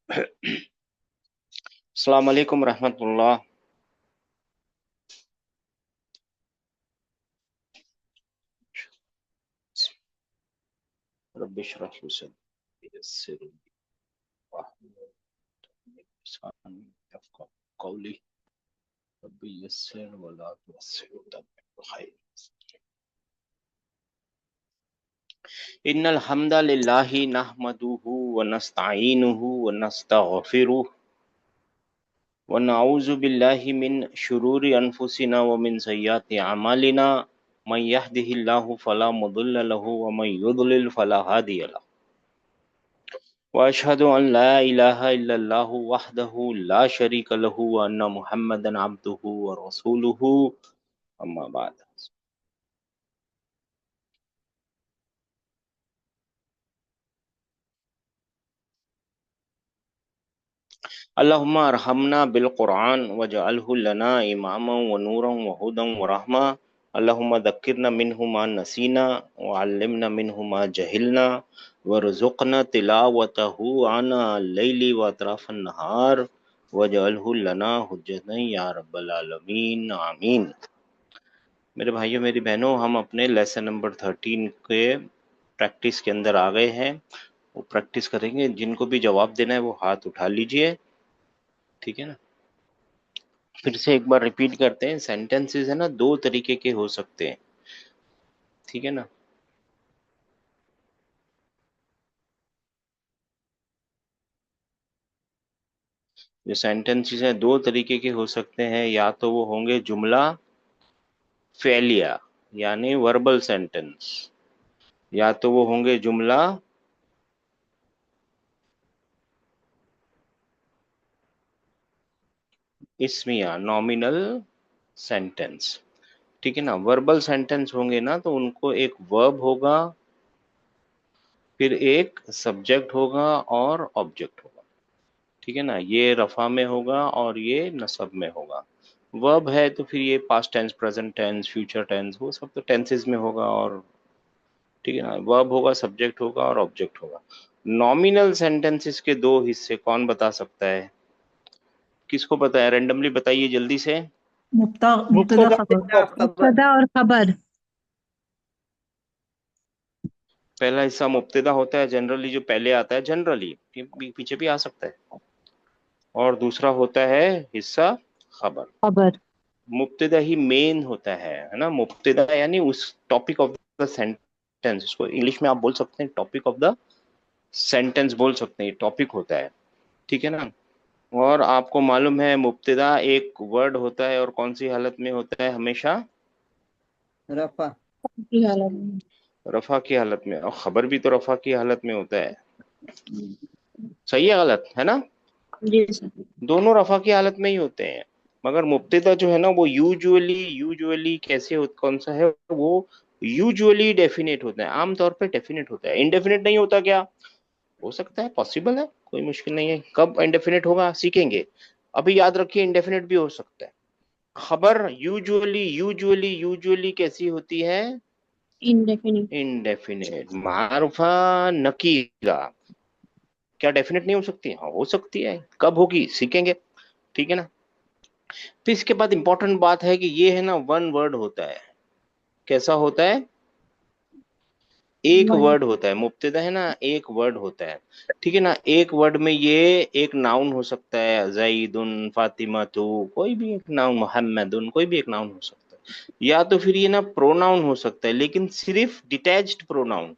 अस्सलाम वालेकुम रहमतुल्लाह। रब्बि इश्रह ली सदरी वयस्सिर ली अमरी वाहलुल उक़दतम मिन लिसानी यफ़क़हू क़ौली रब्बि यस्सिर वला तुअस्सिर वतम्मिम खैर। इन्नल हम्दलिल्लाहि नहमदुहु व नस्तईनुहु व नस्तगफिरुह व नऊज़ु बिल्लाहि मिन शुरूरि अनफुसिना व मिन सय्यिआति अमालिना मन यहदिहिल्लाहु फला मुदिल्ल लहु व मन युद्लिल फला हादिय लहु व अशहदु अन ला इलाहा इल्लल्लाहु वहदहु ला शरीका लहु व अन्ना मुहम्मदन अब्दुहु व रसूलुहु अम्मा बाद। अल्लाहुम्मा अरहमना बिल कुरान वजअलहु लना इमामन व नूरन व हुदन व रहमा। अल्लाहुम्मा दक्किरना मिन्हु मा नसीना व अल्लिमना मिन्हु मा जहिलना वरज़ुक़ना तिलावतहु आना लैली व अतराफन नहार वजअलहु लना हुज्जतन या रब्बल आलमीन आमीन। मेरे भाइयों मेरी बहनों, हम अपने लेसन नंबर 13 के प्रैक्टिस के अंदर आ गए हैं। वो प्रैक्टिस करेंगे। जिनको भी जवाब देना है वो हाथ उठा लीजिए, ठीक है ना। फिर से एक बार रिपीट करते हैं। सेंटेंसेस है ना, दो तरीके के हो सकते हैं, ठीक है ना। जो सेंटेंसेस हैं दो तरीके के हो सकते हैं, या तो वो होंगे जुमला फेलिया यानी वर्बल सेंटेंस, या तो वो होंगे जुमला इस्मिया नॉमिनल सेंटेंस, ठीक है ना। वर्बल सेंटेंस होंगे ना तो उनको एक वर्ब होगा, फिर एक सब्जेक्ट होगा और ऑब्जेक्ट होगा, ठीक है ना। ये रफा में होगा और ये नसब में होगा। वर्ब है तो फिर ये past tense, present tense, future tense, वो सब तो टेंसेस में होगा, और ठीक है ना। वर्ब होगा, सब्जेक्ट होगा और ऑब्जेक्ट होगा। नॉमिनल सेंटेंसेस के दो हिस्से कौन बता सकता है? किसको पता है? रैंडमली बताइए जल्दी से। मुब्तदा खबर। मुब्तदा और खबर। पहला हिस्सा मुब्तदा होता है जनरली, जो पहले आता है जनरली, पीछे भी आ सकता है। और दूसरा होता है हिस्सा खबर। खबर। मुब्तदा ही मेन होता है ना। मुब्तदा यानी उस टॉपिक ऑफ द सेंटेंस, इसको इंग्लिश में आप बोल सकते हैं टॉपिक ऑफ द सेंटेंस बोल सकते हैं, टॉपिक होता है, ठीक है ना। और आपको मालूम है मुब्तदा एक वर्ड होता है और कौन सी हालत में होता है हमेशा? रफा। की हालत में। रफा की हालत में। और खबर भी तो रफा की हालत में होता है। सही है गलत है ना? जी सर। दोनों रफा की हालत में ही होते हैं। मगर मुब्तदा जो है ना वो यूजुअली यूजुअली कैसे कौन सा है वो? यूजुअली डेफिनेट होता है, आमतौर पे डेफिनेट होता है। इंडेफिनेट नहीं होता क्या? हो सकता है, पॉसिबल है, कोई मुश्किल नहीं है। कब इंडेफिनेट होगा सीखेंगे। अभी याद रखिए इंडेफिनेट भी हो सकता है। खबर यूजुअली यूजुअली यूजुअली कैसी होती है? इनडेफिनिट। इंडेफिनेट। मारुफा नकीरा क्या डेफिनेट नहीं हो सकती? हाँ हो सकती है। कब होगी सीखेंगे, ठीक है ना। तो इसके बाद इंपॉर्टेंट बात है कि ये है ना वन वर्ड होता है। कैसा होता है? एक वन। वर्ड होता है। मुब्तदा है ना, एक वर्ड होता है, ठीक है ना। एक वर्ड में ये एक नाउन हो सकता है, जईदुन, फातिमा, तो कोई भी एक नाउन, मोहम्मदुन, कोई भी एक नाउन हो सकता है। या तो फिर ये ना प्रोनाउन हो सकता है, लेकिन सिर्फ डिटैच्ड प्रोनाउन।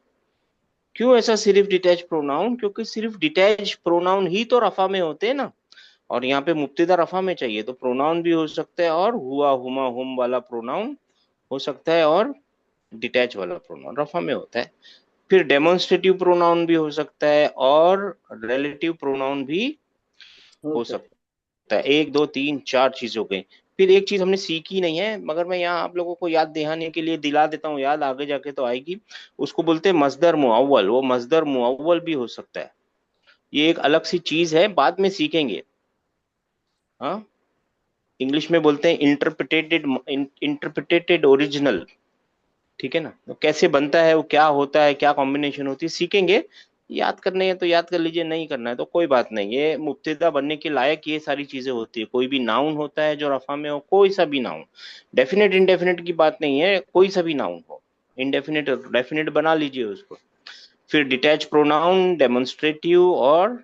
क्यों ऐसा सिर्फ डिटैच प्रोनाउन? क्योंकि सिर्फ डिटैच प्रोनाउन ही तो रफा में होते हैं ना। और यहाँ पे मुब्तदा रफा में चाहिए तो प्रोनाउन भी हो सकता है, और हुआ, हुमा, हुम वाला प्रोनाउन हो सकता है, और डिटैच वाला प्रोनाउन रफा में होता है। फिर डेमोन्स्ट्रेटिव प्रोनाउन भी हो सकता है, और रिलेटिव प्रोनाउन भी हो होता है। सकता है। एक दो तीन चार चीज हो गई। फिर एक चीज हमने सीखी नहीं है, मगर मैं यहाँ आप लोगों को याद दिलाने के लिए दिला देता हूँ, याद आगे जाके तो आएगी। उसको बोलते हैं मस्दर मुअव्वल। वो मस्दर मुअव्वल भी हो सकता है। ये एक अलग सी चीज है, बाद में सीखेंगे। हाँ, इंग्लिश में बोलते हैं इंटरप्रिटेटेड, इंटरप्रिटेटेड ओरिजिनल, ठीक है ना। तो कैसे बनता है वो, क्या होता है, क्या कॉम्बिनेशन होती है, सीखेंगे। याद करने हैं तो याद कर लीजिए, नहीं करना है तो कोई बात नहीं। ये मुब्तदा बनने के लायक ये सारी चीजें होती है। कोई भी नाउन होता है जो रफा में हो, कोई सा भी नाउन, डेफिनेट इंडेफिनेट की बात नहीं है, कोई सा भी नाउन हो, इंडेफिनेट डेफिनेट बना लीजिए उसको। फिर डिटैच प्रोनाउन, डेमोन्स्ट्रेटिव और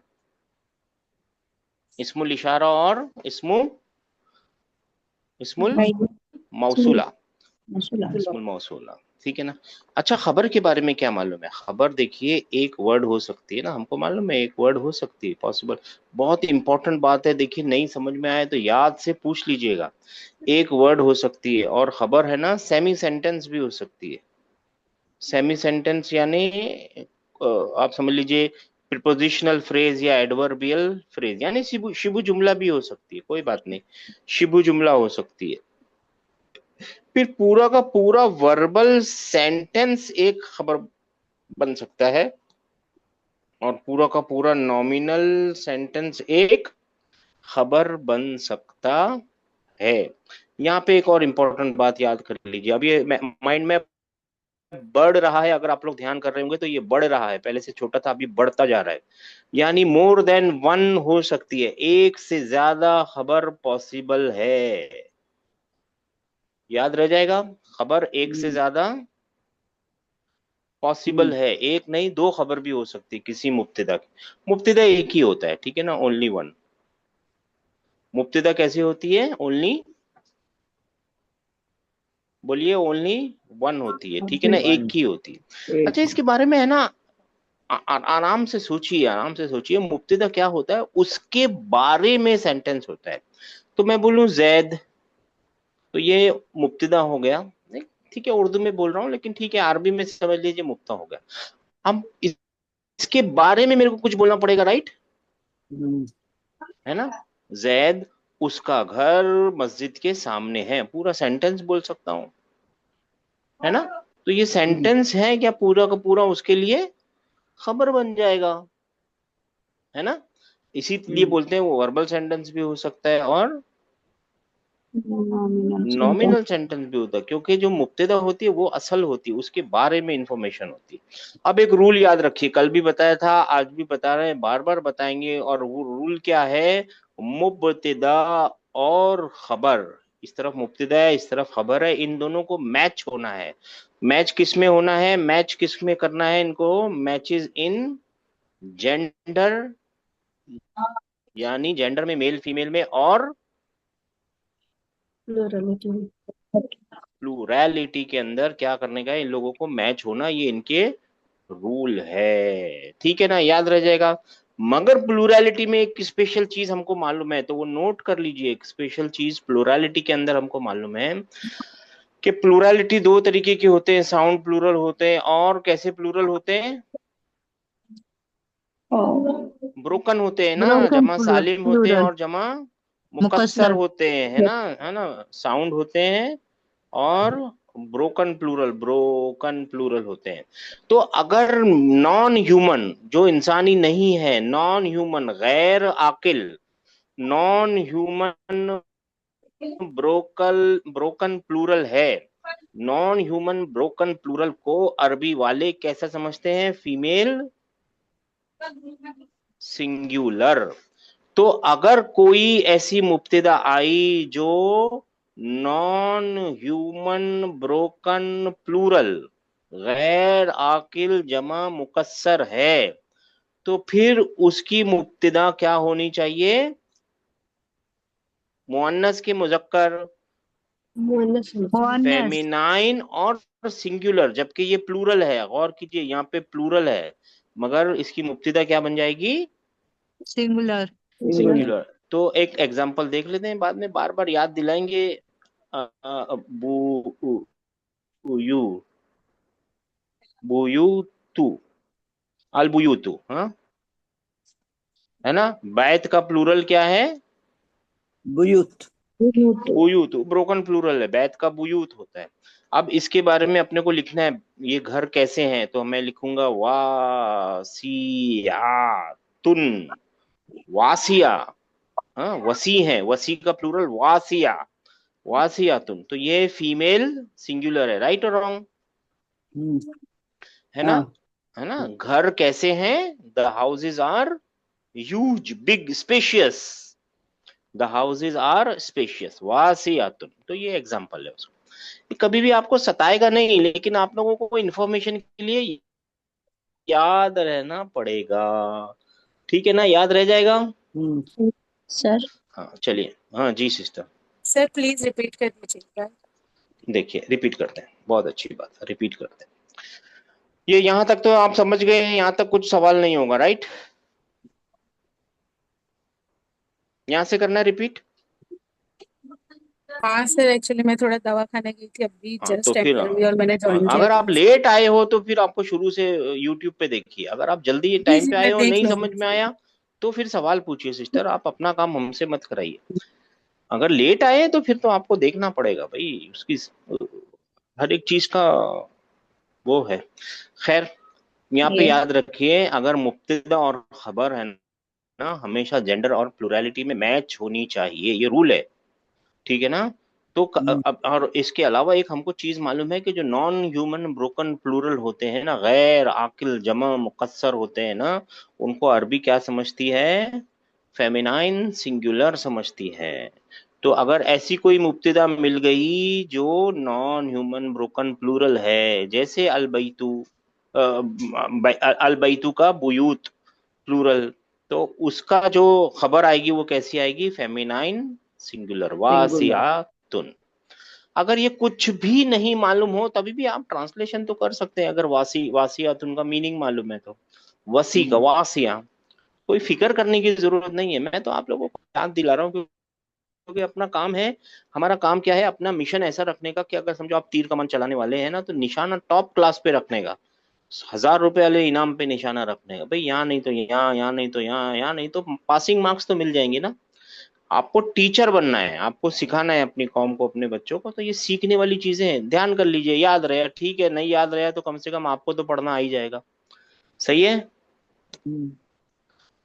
इस्मुल इशारा और इस्मुल मौसूला, इस्मुल मौसूला, ठीक है ना। अच्छा, खबर के बारे में क्या मालूम है? खबर देखिए एक वर्ड हो सकती है ना, हमको मालूम है एक वर्ड हो सकती है, पॉसिबल। बहुत इंपॉर्टेंट बात है, देखिए नहीं समझ में आए तो याद से पूछ लीजिएगा। एक वर्ड हो सकती है और खबर है ना सेमी सेंटेंस भी हो सकती है। सेमी सेंटेंस यानी आप समझ लीजिए प्रीपोजिशनल फ्रेज या एडवर्बियल फ्रेज, यानी शिबु शिबु जुमला भी हो सकती है, कोई बात नहीं, शिबु जुमला हो सकती है। फिर पूरा का पूरा वर्बल सेंटेंस एक खबर बन सकता है, और पूरा का पूरा नॉमिनल सेंटेंस एक खबर बन सकता है। यहाँ पे एक और इंपॉर्टेंट बात याद कर लीजिए। अब ये माइंड में बढ़ रहा है, अगर आप लोग ध्यान कर रहे होंगे तो ये बढ़ रहा है, पहले से छोटा था अभी बढ़ता जा रहा है। यानी मोर देन वन हो सकती है, एक से ज्यादा खबर पॉसिबल है। याद रह जाएगा, खबर एक से ज्यादा पॉसिबल है, एक नहीं दो खबर भी हो सकती किसी मुब्तदा की। मुब्तदा एक ही होता है, ठीक है ना, ओनली वन। मुब्तदा कैसे होती है? ओनली, बोलिए, ओनली वन होती है, ठीक है ना, एक ही होती है। अच्छा, इसके बारे में है ना आराम से सोचिए, आराम से सोचिए। मुब्तदा क्या होता है, उसके बारे में सेंटेंस होता है। तो मैं बोलूं जैद, तो ये मुब्तदा हो गया, नहीं ठीक है, उर्दू में बोल रहा हूँ लेकिन ठीक है, अरबी में समझ लीजिए मुब्तदा हो गया। अब इसके बारे में मेरे को कुछ बोलना पड़ेगा, राइट, है ना। जैद, उसका घर मस्जिद के सामने है, पूरा सेंटेंस बोल सकता हूँ, है ना। तो ये सेंटेंस है क्या, पूरा का पूरा उसके लिए खबर बन जाएगा, है ना। इसीलिए बोलते हैं वो वर्बल सेंटेंस भी हो सकता है और नॉमिनल सेंटेंस भी होता है, क्योंकि जो मुब्तदा होती है वो असल होती है, उसके बारे में इंफॉर्मेशन होती है। अब एक रूल याद रखिए, कल भी बताया था, आज भी बता रहे हैं, बार बार बताएंगे, और वो रूल क्या है, मुब्तदा और खबर, इस तरफ मुब्तदा है इस तरफ खबर है, इन दोनों को मैच होना है। मैच किस में होना है, मैच किस में करना है इनको, मैचेस इन जेंडर, यानी जेंडर में मेल फीमेल में, और प्लूरैलिटी के अंदर क्या करने का है, इन लोगों को मैच होना, ये इनके रूल है, ठीक है ना, याद रह जाएगा। मगर प्लूरैलिटी में एक स्पेशल चीज हमको मालूम है, तो वो नोट कर लीजिए, एक स्पेशल चीज प्लूरैलिटी के अंदर हमको मालूम है कि प्लूरैलिटी दो तरीके के होते हैं, साउंड प्लूरल होते हैं, और कैसे प्लूरल होते हैं, ब्रोकन होते हैं ना, जमा सालिम होते हैं और जमा मुकस्सर होते हैं, है ना, साउंड होते हैं और ब्रोकन प्लूरल होते हैं। तो अगर नॉन ह्यूमन, जो इंसानी नहीं है, नॉन ह्यूमन, गैर आकिल, नॉन ह्यूमन ब्रोकन प्लूरल है, नॉन ह्यूमन ब्रोकन प्लूरल को अरबी वाले कैसा समझते हैं, फीमेल सिंगुलर। तो अगर कोई ऐसी मुब्तदा आई जो नॉन ह्यूमन ब्रोकन प्लूरल, गैर आकिल जमा मुकस्सर है, तो फिर उसकी मुब्तदा क्या होनी चाहिए, मुअन्नस के मुजक्कर, फेमिनाइन और सिंगुलर, जबकि ये प्लूरल है, गौर कीजिए यहाँ पे प्लूरल है, मगर इसकी मुब्तदा क्या बन जाएगी, सिंगुलर। सिंगुलर। तो एक एग्जांपल देख लेते हैं, बाद में बार बार याद दिलाएंगे। बुयू बुयूतु, अलबुयूतु, हाँ, है ना। बैत का प्लूरल क्या है, बुयूत। बुयूत, ब्रोकन प्लूरल है, बैत का बुयूत होता है। अब इसके बारे में अपने को लिखना है, ये घर कैसे हैं, तो मैं लिखूंगा वासियातुन, वासिया, हाँ, वसी है, वसी का प्लूरल वासिया, वासियातुन, तो ये फीमेल सिंगुलर है, राइट और रॉन्ग, है ना। है ना। घर कैसे हैं? The houses are huge, big, spacious. The houses are spacious, वासियातुन। तो ये एग्जांपल है उसका। ये कभी भी आपको सताएगा नहीं, लेकिन आप लोगों को इंफॉर्मेशन के लिए याद रहना पड़ेगा। ठीक है ना, याद रह जाएगा। सर हाँ चलिए, हाँ जी सिस्टर। सर प्लीज रिपीट कर दीजिएगा। देखिए रिपीट करते हैं, बहुत अच्छी बात है, रिपीट करते हैं। ये यहां तक तो आप समझ गए हैं, यहां तक कुछ सवाल नहीं होगा, राइट? यहां से करना है रिपीट। हाँ सर, एक्चुअली मैं थोड़ा दवा खाने गई थी, अभी हाँ तो जस्ट फिर एंटर हुई और मैंने ज्वाइन किया अगर तो आप लेट आए हो तो फिर आपको शुरू से यूट्यूब पे देखिए। अगर आप जल्दी जी टाइम जी पे आए मैं हो, देख नहीं समझ लूंगी। में आया, तो फिर सवाल पूछिए सिस्टर। आप अपना काम हमसे मत कराइए। अगर लेट आए तो फिर तो आपको देखना पड़ेगा भाई, उसकी हर एक चीज का वो है। खैर, यहाँ पे ये याद रखिए, अगर मुब्तदा और खबर है ना, हमेशा जेंडर और प्लुरैलिटी में मैच होनी चाहिए, ये रूल है। ठीक है ना। तो अब और इसके अलावा एक हमको चीज मालूम है कि जो नॉन ह्यूमन ब्रोकन प्लूरल होते हैं ना, गैर आकिल जमा मुकस्सर होते हैं ना, उनको अरबी क्या समझती है? फेमिनाइन सिंगुलर समझती है। तो अगर ऐसी कोई मुब्तदा मिल गई जो नॉन ह्यूमन ब्रोकन प्लूरल है, जैसे अलबैतु, अलबैतु का बुयूत प्लूरल, तो उसका जो खबर आएगी वो कैसी आएगी? फेमिनाइन सिंगुलर, वासियातुन। अगर ये कुछ भी नहीं मालूम हो तभी भी आप ट्रांसलेशन तो कर सकते हैं, अगर वासियातुन का मीनिंग मालूम है तो। वसी का वासिया, कोई फिक्र करने की जरूरत नहीं है। मैं तो आप लोगों को याद दिला रहा हूँ, क्योंकि अपना काम है। हमारा काम क्या है? अपना मिशन ऐसा रखने का कि अगर समझो आप तीर कमान चलाने वाले हैं ना, तो निशाना टॉप क्लास पे रखने का, 1000 रुपए वाले इनाम पे निशाना रखने का भाई। यहाँ नहीं तो यहाँ, यहाँ नहीं तो यहाँ, यहाँ नहीं तो पासिंग मार्क्स तो मिल जाएंगे ना। आपको टीचर बनना है, आपको सिखाना है अपनी कौम को, अपने बच्चों को। तो ये सीखने वाली चीजें हैं, ध्यान कर लीजिए। याद रहे ठीक है, नहीं याद रहा तो कम से कम आपको तो पढ़ना आ ही जाएगा। सही है।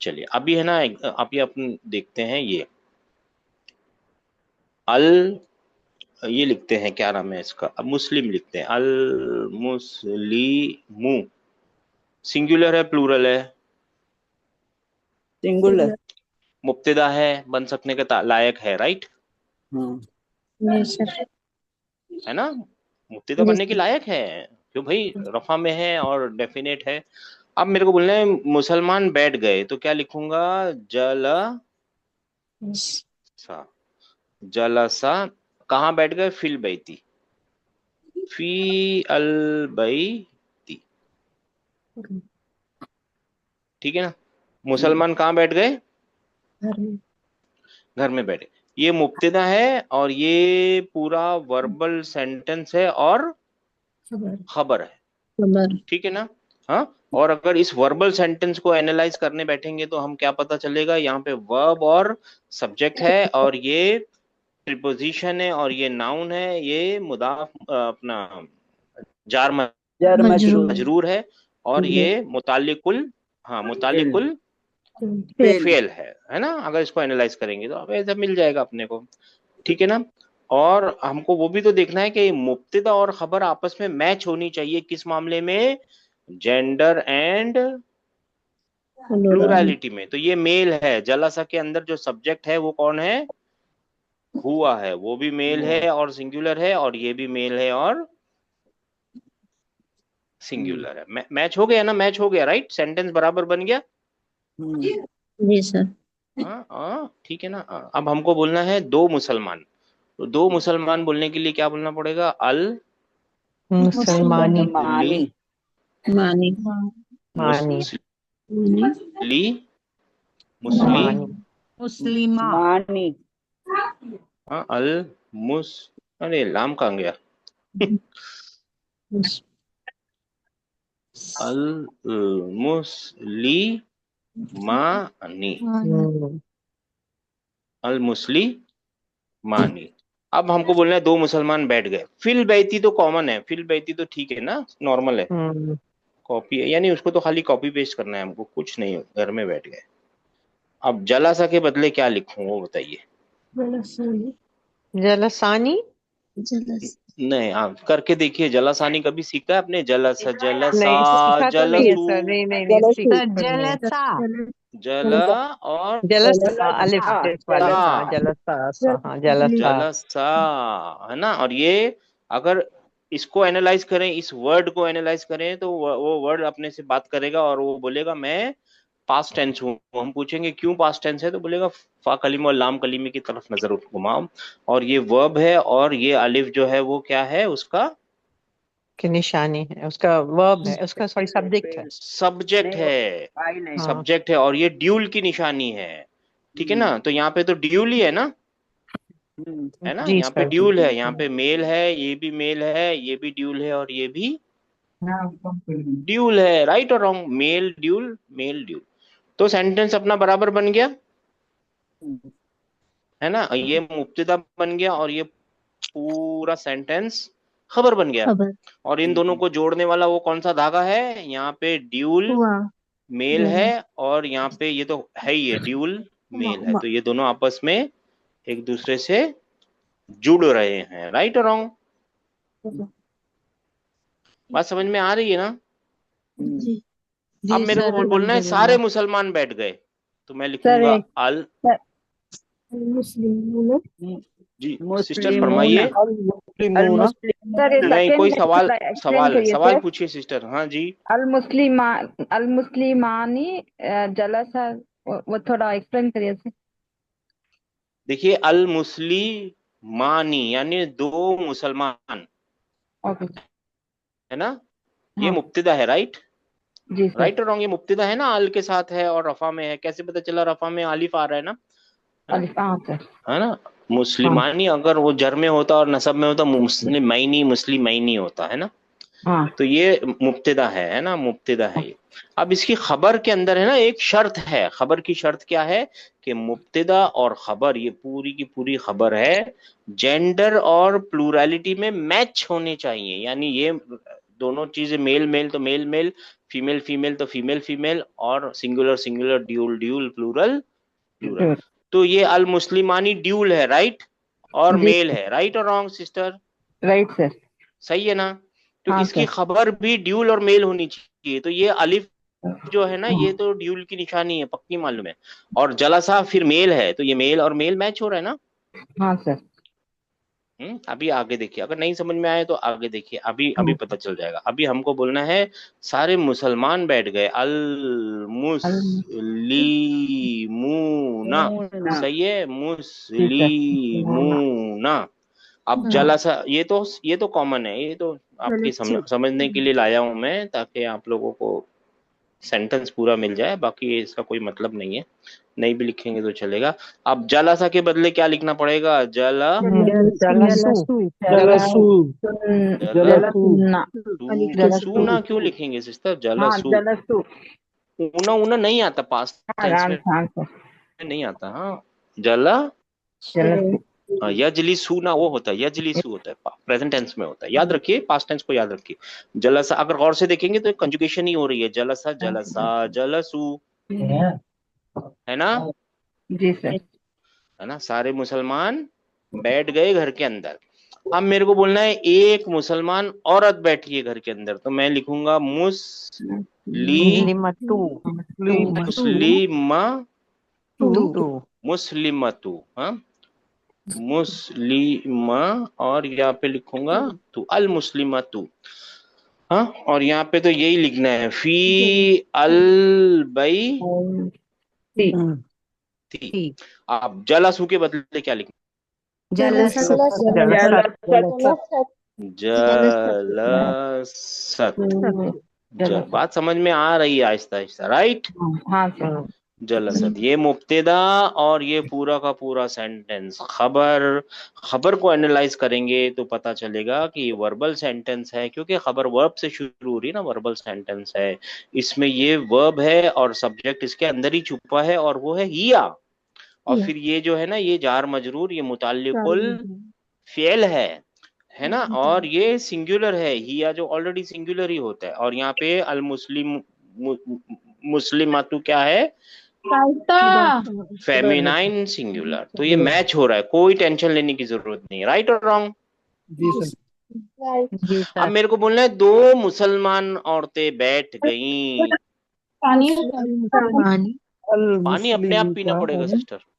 चलिए अभी है ना, अभी अपन देखते हैं ये अल, ये लिखते हैं, क्या नाम है इसका? अब मुस्लिम लिखते हैं, अल मुस्लिमू। सिंगुलर है प्लूरल है? सिंगुलर। मुब्तदा है, बन सकने के लायक है, राइट? Yes sir. है ना, मुब्तदा बनने के लायक है। क्यों भाई? रफा में है और डेफिनेट है। अब मेरे को बोलना है मुसलमान बैठ गए, तो क्या लिखूंगा? जलसा। जलसा। कहाँ बैठ गए? फिल बैती, फी अल बैती। ठीक है ना। मुसलमान कहाँ बैठ गए? घर में बैठे। ये मुब्तदा है और ये पूरा वर्बल सेंटेंस है और खबर है। ठीक है ना। हाँ, और अगर इस वर्बल सेंटेंस को एनालाइज करने बैठेंगे तो हम क्या पता चलेगा? यहाँ पे वर्ब और सब्जेक्ट है, और ये प्रीपोजिशन है, और ये नाउन है, ये मुदाफ अपना जार जार मजरूर। मजरूर है, और ये मुतालिकुल, हाँ मुतालिकुल फेल। फेल है ना। अगर इसको एनालाइज करेंगे तो अब ऐसा मिल जाएगा अपने को। ठीक है ना। और हमको वो भी तो देखना है कि मुब्तदा और खबर आपस में मैच होनी चाहिए, किस मामले में? जेंडर एंड प्लूरैलिटी में। तो ये मेल है, जलसा के अंदर जो सब्जेक्ट है वो कौन है? हुआ है, वो भी मेल है और सिंगुलर है, और ये भी मेल है और सिंगुलर है। मैच हो गया ना, मैच हो गया, राइट? सेंटेंस बराबर बन गया। जी सर। हाँ हाँ ठीक है ना। अब हमको बोलना है दो मुसलमान। तो दो मुसलमान बोलने के लिए क्या बोलना पड़ेगा? अल मुसलमानी। मानी। मानी। मुस्ली, मुस्ली, मानी। मुस्लिमा। मानी। हाँ अल मुस, अरे लाम कहाँ गया? अल मुस्ली मानी, अल मुस्ली मानी। अब हमको बोलना है दो मुसलमान बैठ गए। फिल बैती तो कॉमन है, फिल बैती तो ठीक है ना, नॉर्मल है, कॉपी है, यानी उसको तो खाली कॉपी पेस्ट करना है हमको, कुछ नहीं हो, घर में बैठ गए। अब जलासा के बदले क्या लिखूं वो बताइए? जलसानी। नहीं, आप करके देखिए, जलासानी कभी सीखा है आपने? जलसा, जलसा, नहीं सीखा तो नहीं है जलसू, सर, नहीं नहीं नहीं सीखा Jalasu. तो नहीं है। जल और जलसा अलिफ टेस्ट वाले सा, सा, जलसा सा, हाँ जलसा। जलसा, है ना। और ये अगर इसको एनालाइज करें, इस वर्ड को एनालाइज करें, तो वो वर्ड अपने से बात करेगा और वो बोलेगा मैं पास्ट टेंस हूँ। हम पूछेंगे क्यों पास्ट टेंस है, तो बोलेगा फा कलीमा और लाम कलीमे की तरफ नजर घुमाओ, और ये वर्ब है, और ये अलिफ जो है वो क्या है, उसका की निशानी है, उसका वर्ब है, उसका सॉरी सब्जेक्ट है। सब्जेक्ट है, हाँ सब्जेक्ट है, और ये ड्यूल की निशानी है। ठीक है ना, तो यहाँ पे तो ड्यूल ही है ना, है ना, जी यहाँ पे सर। ड्यूल है, यहाँ पे मेल है, ये भी मेल है, ये भी ड्यूल है, और ये भी ड्यूल है। राइट और wrong? Male dual, male dual. तो सेंटेंस अपना बराबर बन गया, है ना। ये मुब्तदा बन गया, और ये पूरा सेंटेंस खबर बन गया। और इन दोनों को जोड़ने वाला वो कौन सा धागा है? यहाँ पे ड्यूल मेल है, और यहाँ पे ये तो है ही है, ड्यूल मेल है, तो ये दोनों आपस में एक दूसरे से जुड़ रहे हैं। राइट और रॉन्ग? बात समझ में आ रही है ना? अब मेरे को बोलना है सारे मुसलमान बैठ गए, तो मैं लिखूंगा अल, जी सिस्टर फरमाइए। नहीं, कोई सवाल, सवाल पूछिए सिस्टर। हाँ जी। अल मुस्लिमानी जलसा, वो थोड़ा एक्सप्लेन करिए सर। देखिए, अल मुस्लिमानी यानी दो मुसलमान, ओके है ना, ये हाँ मुब्तदा है। राइट, जी सर। राइट और रॉन्ग? ये मुब्तदा है ना, अल के साथ है और रफा में है। कैसे पता चला? रफा में अलिफ आ रहा है ना, अलिफ हाँ सर। है ना। मुस्लिमानी अगर वो जर में होता और नसब में होता, मुस्लिमैनी, मुस्लिमैनी होता, है ना। हाँ तो ये मुब्तदा है ना, मुब्तदा है ये। अब इसकी खबर के अंदर है ना एक शर्त है। खबर की शर्त क्या है? कि मुब्तदा और खबर, ये पूरी की पूरी खबर है, जेंडर और प्लूरैलिटी में मैच होने चाहिए। यानी ये दोनों चीजें, मेल मेल तो मेल मेल, फीमेल फीमेल तो फीमेल फीमेल, और singular singular, dual dual, plural plural. तो ये अल मुस्लिमानी ड्यूल है, राइट, और जी मेल है। राइट और रॉन्ग सिस्टर? Right sir. सही है ना। तो हाँ इसकी सर। खबर भी ड्यूल और मेल होनी चाहिए। तो ये अलिफ जो है ना, ये तो ड्यूल की निशानी है, पक्की मालूम है। और जलासा फिर मेल है, तो ये मेल और मेल मैच हो रहा है ना। हाँ सर। अभी आगे देखिए, अगर नहीं समझ में आए तो आगे देखिए, अभी अभी पता चल जाएगा। अभी हमको बोलना है सारे मुसलमान बैठ गए, अल मुस्लिमूना। सही है, मुस्लिमूना। अब जलासा, ये तो कॉमन है, ये तो आपके समझने के लिए लाया हूं मैं, ताकि आप लोगों को सेंटेंस पूरा मिल जाए। बाकी इसका कोई मतलब नहीं है, नहीं भी लिखेंगे तो चलेगा। अब जलासा के बदले क्या लिखना पड़ेगा? जलसू। जलसूना। सूना क्यों लिखेंगे सिस्टर? हाँ जलसू। जलसू। ऊना ऊना नहीं आता, पास्ट टेंस में हाँ सर। नहीं आता। हाँ, जला, जलसू। यजलिसू ना वो होता है, यजलिसू होता है, प्रेजेंट टेंस में होता है। याद रखिए, पास्ट टेंस को याद रखिए। जलसा अगर गौर से देखेंगे तो कंजुगेशन ही हो रही है, जलसा जलसा जलसू, है ना, जी सर। है ना। सारे मुसलमान बैठ गए घर के अंदर। अब मेरे को बोलना है एक मुसलमान औरत बैठी है घर के अंदर, तो मैं लिखूंगा मुस्लिमतु। हाँ, मुस्लिमा, और यहाँ पे लिखूंगा तो अल मुस्लिमतु। हाँ, और यहाँ पे तो यही लिखना है, फी अल बई थी। आप जलासू के बदले क्या लिखना? जलसत। बात समझ में आ रही है आहिस्ता आहिस्ता, राइट। हाँ सर। जलसत, ये मुब्तदा और ये पूरा का पूरा सेंटेंस खबर। खबर को एनालाइज करेंगे तो पता चलेगा कि ये वर्बल सेंटेंस है, क्योंकि खबर वर्ब से शुरू हो रही है ना, वर्बल सेंटेंस है। इसमें ये वर्ब है और सब्जेक्ट इसके अंदर ही छुपा है, और वो है हिया। और फिर ये जो है ना, ये जार मजरूर, ये मुताल्लिकुल फेल है ना, और ये सिंगुलर है, हिया जो ऑलरेडी सिंगुलर ही होता है। और यहाँ पे अल मुस्लिम मुस्लिमातु क्या है? Feminine singular. तो ये मैच हो रहा है, कोई टेंशन लेने की जरूरत नहीं। राइट और रॉन्ग? जी अब सर। मेरे को बोलना है दो मुसलमान औरतें बैठ गईं। पानी पानी। पानी अपने आप पीना पड़ेगा सिस्टर।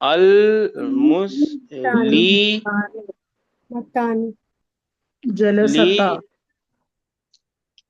अल मुसली मतानी जलसता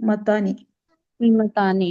मतानी मतानी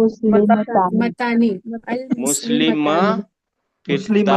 मुस्लिमतानी। मतानी अल मुस्लिमा, मुस्लिमतानी फिर ता,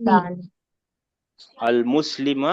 तानी। अल मुस्लिमा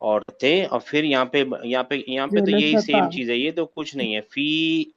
औरतें। और फिर यहाँ पे तो यही जलसता सेम चीज है, ये तो कुछ नहीं है। फी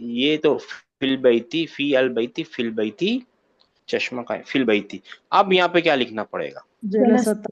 ये तो फिल बैती, फी अल बैती फिल बैती, चश्मा का है फिल बैती। अब यहाँ पे क्या लिखना पड़ेगा? जलसता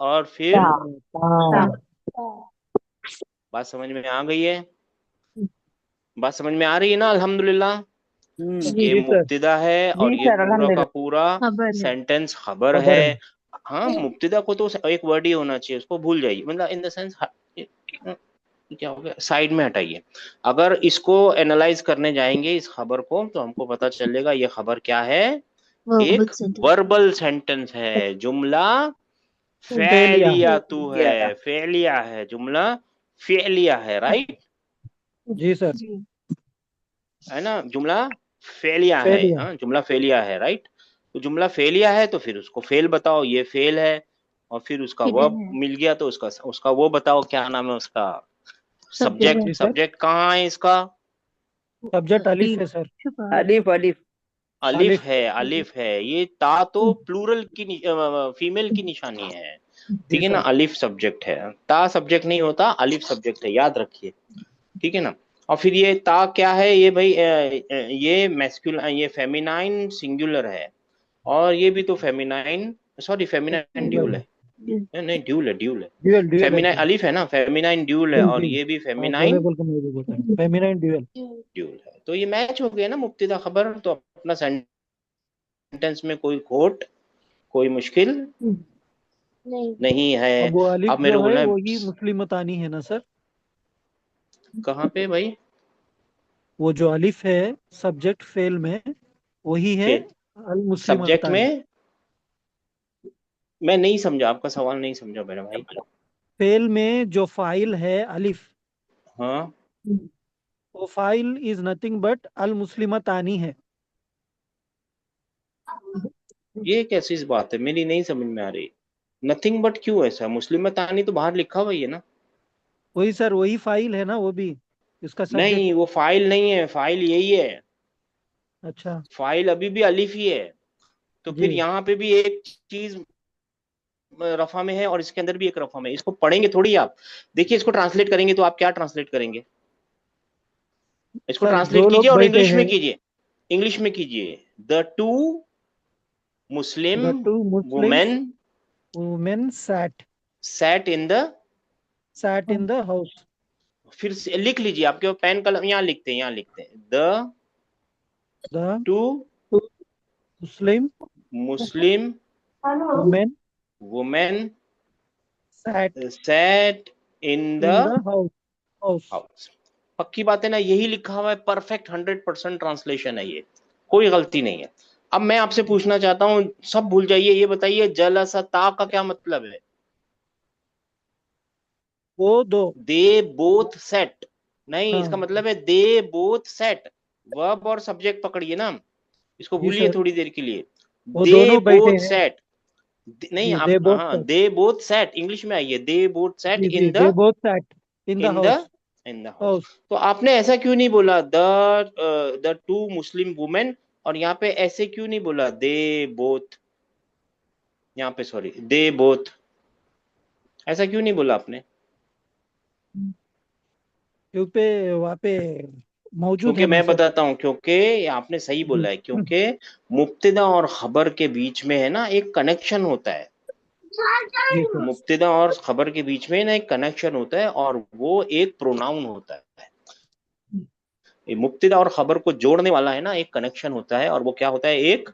और फिर ता। बात समझ में आ गई है? बात समझ में आ रही है ना? अल्हम्दुलिल्लाह। जी ये जी सर मुब्तिदा है और जी ये सर, पूरा का अल्हम्दुलिल्लाह। पूरा खबर है सेंटेंस खबर खबर है। है हाँ, मुब्तिदा को तो एक वर्ड ही होना चाहिए, उसको भूल जाइए, मतलब इन द सेंस क्या हो गया, साइड में हटाइए। अगर इसको एनालाइज करने जाएंगे इस खबर को, तो हमको पता चलेगा ये खबर क्या है, एक वर्बल सेंटेंस है, जुमला फेलिया फेलिया तू है, फेलिया है, जुमला फेलिया है, राइट? जी सर है ना, जुमला फेलिया है। फेलिया हाँ, जुमला फेलिया है, राइट? तो जुमला फेलिया है तो फिर उसको फेल बताओ, ये फेल है। और फिर उसका वर्ब मिल गया तो उसका उसका वो बताओ, क्या नाम है उसका, सब्जेक्ट। जी सर सब्जेक्ट कहाँ है इसका? सब्जेक्ट अलिफ है सर अलिफ अलिफ अलिफ अलिफ है, अलिफ है। ये ता तो प्लूरल की फीमेल की निशानी है, जी ठीक है ना? सर अलिफ सब्जेक्ट है, ता सब्जेक्ट नहीं होता, अलिफ सब्जेक्ट है, याद रखिए, ठीक है ना? और फिर ये ता क्या है, ये भाई ये मैस्कुलाइन, ये फेमिनाइन सिंगुलर है, और ये भी तो फेमिनाइन, सॉरी फेमिनाइन ड्यूल है, नहीं ड्यूल है, ड्यूल है। ड्यूअल ड्यूअल है फेमिनाइन सर अलिफ है ना, फेमिनाइन ड्यूल है, ड्यूल और ड्यूल ये भी हाँ बोले फेमिनाइन बोल के मुझे बोलता है फेमिनाइन ड्यूअल ड्यूल है। तो ये मैच हो गया ना मुब्तिदा खबर, तो अपना सेंटेंस में कोई खोट, कोई मुश्किल नहीं है। अब वो अलिफ अब मेरे जो को है बोलना है वही मुस्लिमतानी है ना सर कहाँ पे भाई? वो जो अलिफ है सब्जेक्ट फेल में वही है फिर अल सब्जेक्ट मुस्लिमतानी में, मैं नहीं समझा आपका सवाल, नहीं समझा मेरा भाई। फेल में जो फाइल है अलिफ हाँ, वो फाइल इज नथिंग बट अल मुस्लिमतानी है ये कैसी बात है, मेरी नहीं समझ में आ रही। नथिंग बट क्यों ऐसा? मुस्लिम तानी तो बाहर लिखा हुआ ही है ना। वही सर वही फाइल है ना वो भी इसका सब्जेक्ट नहीं, वो फाइल नहीं है, फाइल यही है, अच्छा फाइल अभी भी अलिफ ही है। तो फिर जी यहाँ पे भी एक चीज रफा में है और इसके अंदर भी एक रफा में है। इसको पढ़ेंगे थोड़ी आप, देखिए इसको ट्रांसलेट करेंगे तो आप क्या ट्रांसलेट करेंगे? इसको सर ट्रांसलेट दो कीजिए लोग और बैठे इंग्लिश हैं में कीजिए, इंग्लिश में कीजिए। The two Muslim the two Muslims women women sat sat in the house फिर से लिख लीजिए, आपके पेन कलम यहाँ लिखते हैं, यहाँ लिखते हैं the the two two Muslim Muslim women women sat sat in the in the house house. पक्की बात है ना, यही लिखा हुआ है, परफेक्ट 100% ट्रांसलेशन है ये, कोई गलती नहीं है। अब मैं आपसे पूछना चाहता हूँ, सब भूल जाइए, ये बताइए जलसता का क्या मतलब है? वो दो दे बोथ सेट, नहीं, इसका हाँ मतलब है दे बोथ सेट। वर्ब और सब्जेक्ट पकड़िए ना, इसको जी भूलिए सर थोड़ी देर के लिए। वो दे दोनों बैठे बोथ हैं सेट, नहीं जी आप, they both हाँ, sat they both sat, English में आइए, दे बोथ सेट जी जी in they the both sat in the in the house in the house. house तो आपने ऐसा क्यों नहीं बोला द टू मुस्लिम वुमेन, और यहाँ पे ऐसे क्यों नहीं बोला दे बोथ, यहाँ पे सॉरी दे बोथ, ऐसा क्यों नहीं बोला आपने? क्योंकि वहाँ पे मौजूद क्योंकि है ना मैं सर बताता हूँ, क्योंकि आपने सही जी बोला है, क्योंकि मुब्तिदा और खबर के बीच में है ना एक कनेक्शन होता है, जी सर मुब्तिदा और खबर के बीच में ना एक कनेक्शन होता है, और वो एक प्रोनाउन होता है। ये मुब्तिदा और खबर को जोड़ने वाला है ना एक कनेक्शन होता है, और वो क्या होता है, एक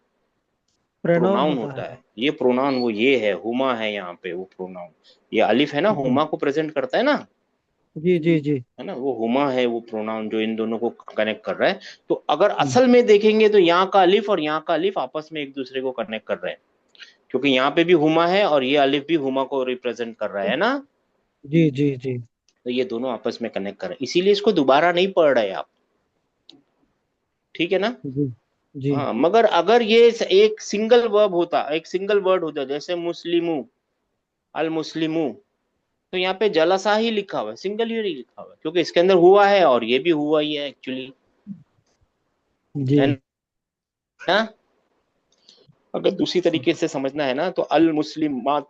प्रोनाउन प्रोनाउन होता होता है। है। ये प्रोनाउन वो ये है, हुमा है यहाँ पे वो प्रोनाउन। ये अलिफ है ना, जी हुमा को प्रेजेंट करता है ना, जी जी जी। है ना, वो हुमा है वो प्रोनाउन जो इन दोनों को कनेक्ट कर रहा है। तो अगर हम्म, असल में देखेंगे तो यहाँ का अलिफ और यहाँ का अलिफ आपस में एक दूसरे को कनेक्ट कर रहे हैं, क्योंकि यहाँ पे भी हुमा है और ये अलिफ भी हुमा को रिप्रेजेंट कर रहा है ना। जी जी जी तो ये दोनों आपस में कनेक्ट कर रहे हैं, इसीलिए इसको दोबारा नहीं पढ़ रहे आप, ठीक है ना। जी जी हाँ, मगर अगर ये एक सिंगल वर्ब होता, एक सिंगल वर्ड होता, जैसे मुस्लिमू, अल मुस्लिमू, तो यहाँ पे जलसा ही लिखा हुआ है, सिंगल ही लिखा हुआ है, क्योंकि इसके अंदर हुआ है और ये भी हुआ ही है एक्चुअली, जी है ना। अगर दूसरी तरीके से समझना है ना, तो अल मुस्लिमात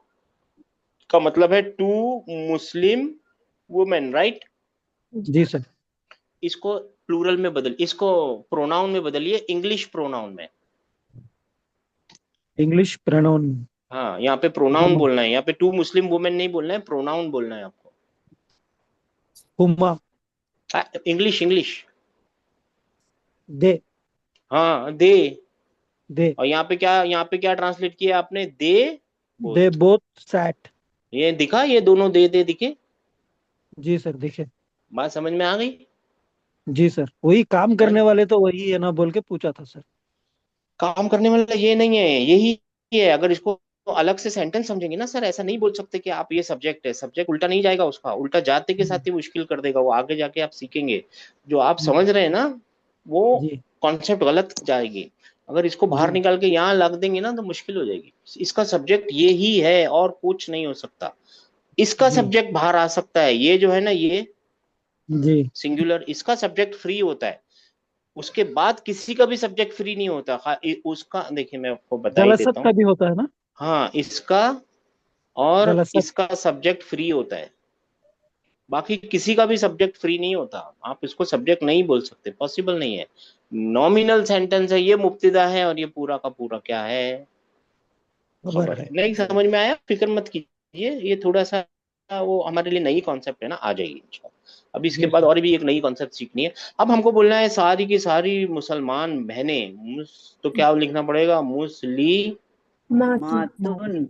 का मतलब है टू मुस्लिम वुमेन, राइट। जी सर। इसको प्लूरल में बदल, इसको प्रोनाउन में बदलिए, इंग्लिश प्रोनाउन में। English pronoun. हाँ, यहाँ पे प्रोनाउन हुमा। बोलना है, यहाँ पे टू मुस्लिम वुमेन नहीं बोलना है, प्रोनाउन बोलना है आपको। हुमा। English English. दे। हाँ, दे। दे। और यहाँ पे क्या ट्रांसलेट किया आपने, they they both. Both sat. ये दिखा, ये दोनों दे दिखे। जी सर देखिए। बात समझ में आ गई। जी सर, वही काम है? करने वाले तो वही है ना, बोल के पूछा था सर। काम करने वाला ये नहीं है, यही है। अगर इसको अलग से सेंटेंस समझेंगे ना सर, ऐसा नहीं बोल सकते कि आप ये सब्जेक्ट है, सब्जेक्ट उल्टा नहीं जाएगा, उसका उल्टा जाते के हम्म, साथ ही मुश्किल कर देगा, वो आगे जाके आप सीखेंगे। जो आप हम्म, समझ रहे हैं ना, वो जी कॉन्सेप्ट गलत जाएगी। अगर इसको बाहर जी निकाल के यहाँ लग देंगे ना तो मुश्किल हो जाएगी। इसका सब्जेक्ट ये ही है और कुछ नहीं हो सकता। इसका जी सब्जेक्ट बाहर आ सकता है, ये जो है ना, ये जी। सिंगुलर, इसका सब्जेक्ट फ्री होता है। उसके बाद किसी का भी सब्जेक्ट फ्री नहीं होता। उसका देखिए, मैं आपको बता ही जलसत देता का हूँ। भी होता है ना। हाँ, इसका और जलसत। इसका सब्जेक्ट फ्री होता है, बाकी किसी का भी सब्जेक्ट फ्री नहीं होता। आप इसको सब्जेक्ट नहीं बोल सकते, पॉसिबल नहीं है। नॉमिनल सेंटेंस है, ये मुब्तिदा है और ये पूरा का पूरा क्या है, खबर खबर है। है। नहीं समझ में आया, फिक्र मत कीजिए, ये थोड़ा सा वो हमारे लिए नई कॉन्सेप्ट है ना, आ जाएगी इंशाल्लाह। अभी इसके जी बाद सर। और भी एक नई कॉन्सेप्ट सीखनी है। अब हमको बोलना है सारी की सारी मुसलमान बहनें, तो क्या लिखना पड़ेगा, मुस्ली मातुन मातुन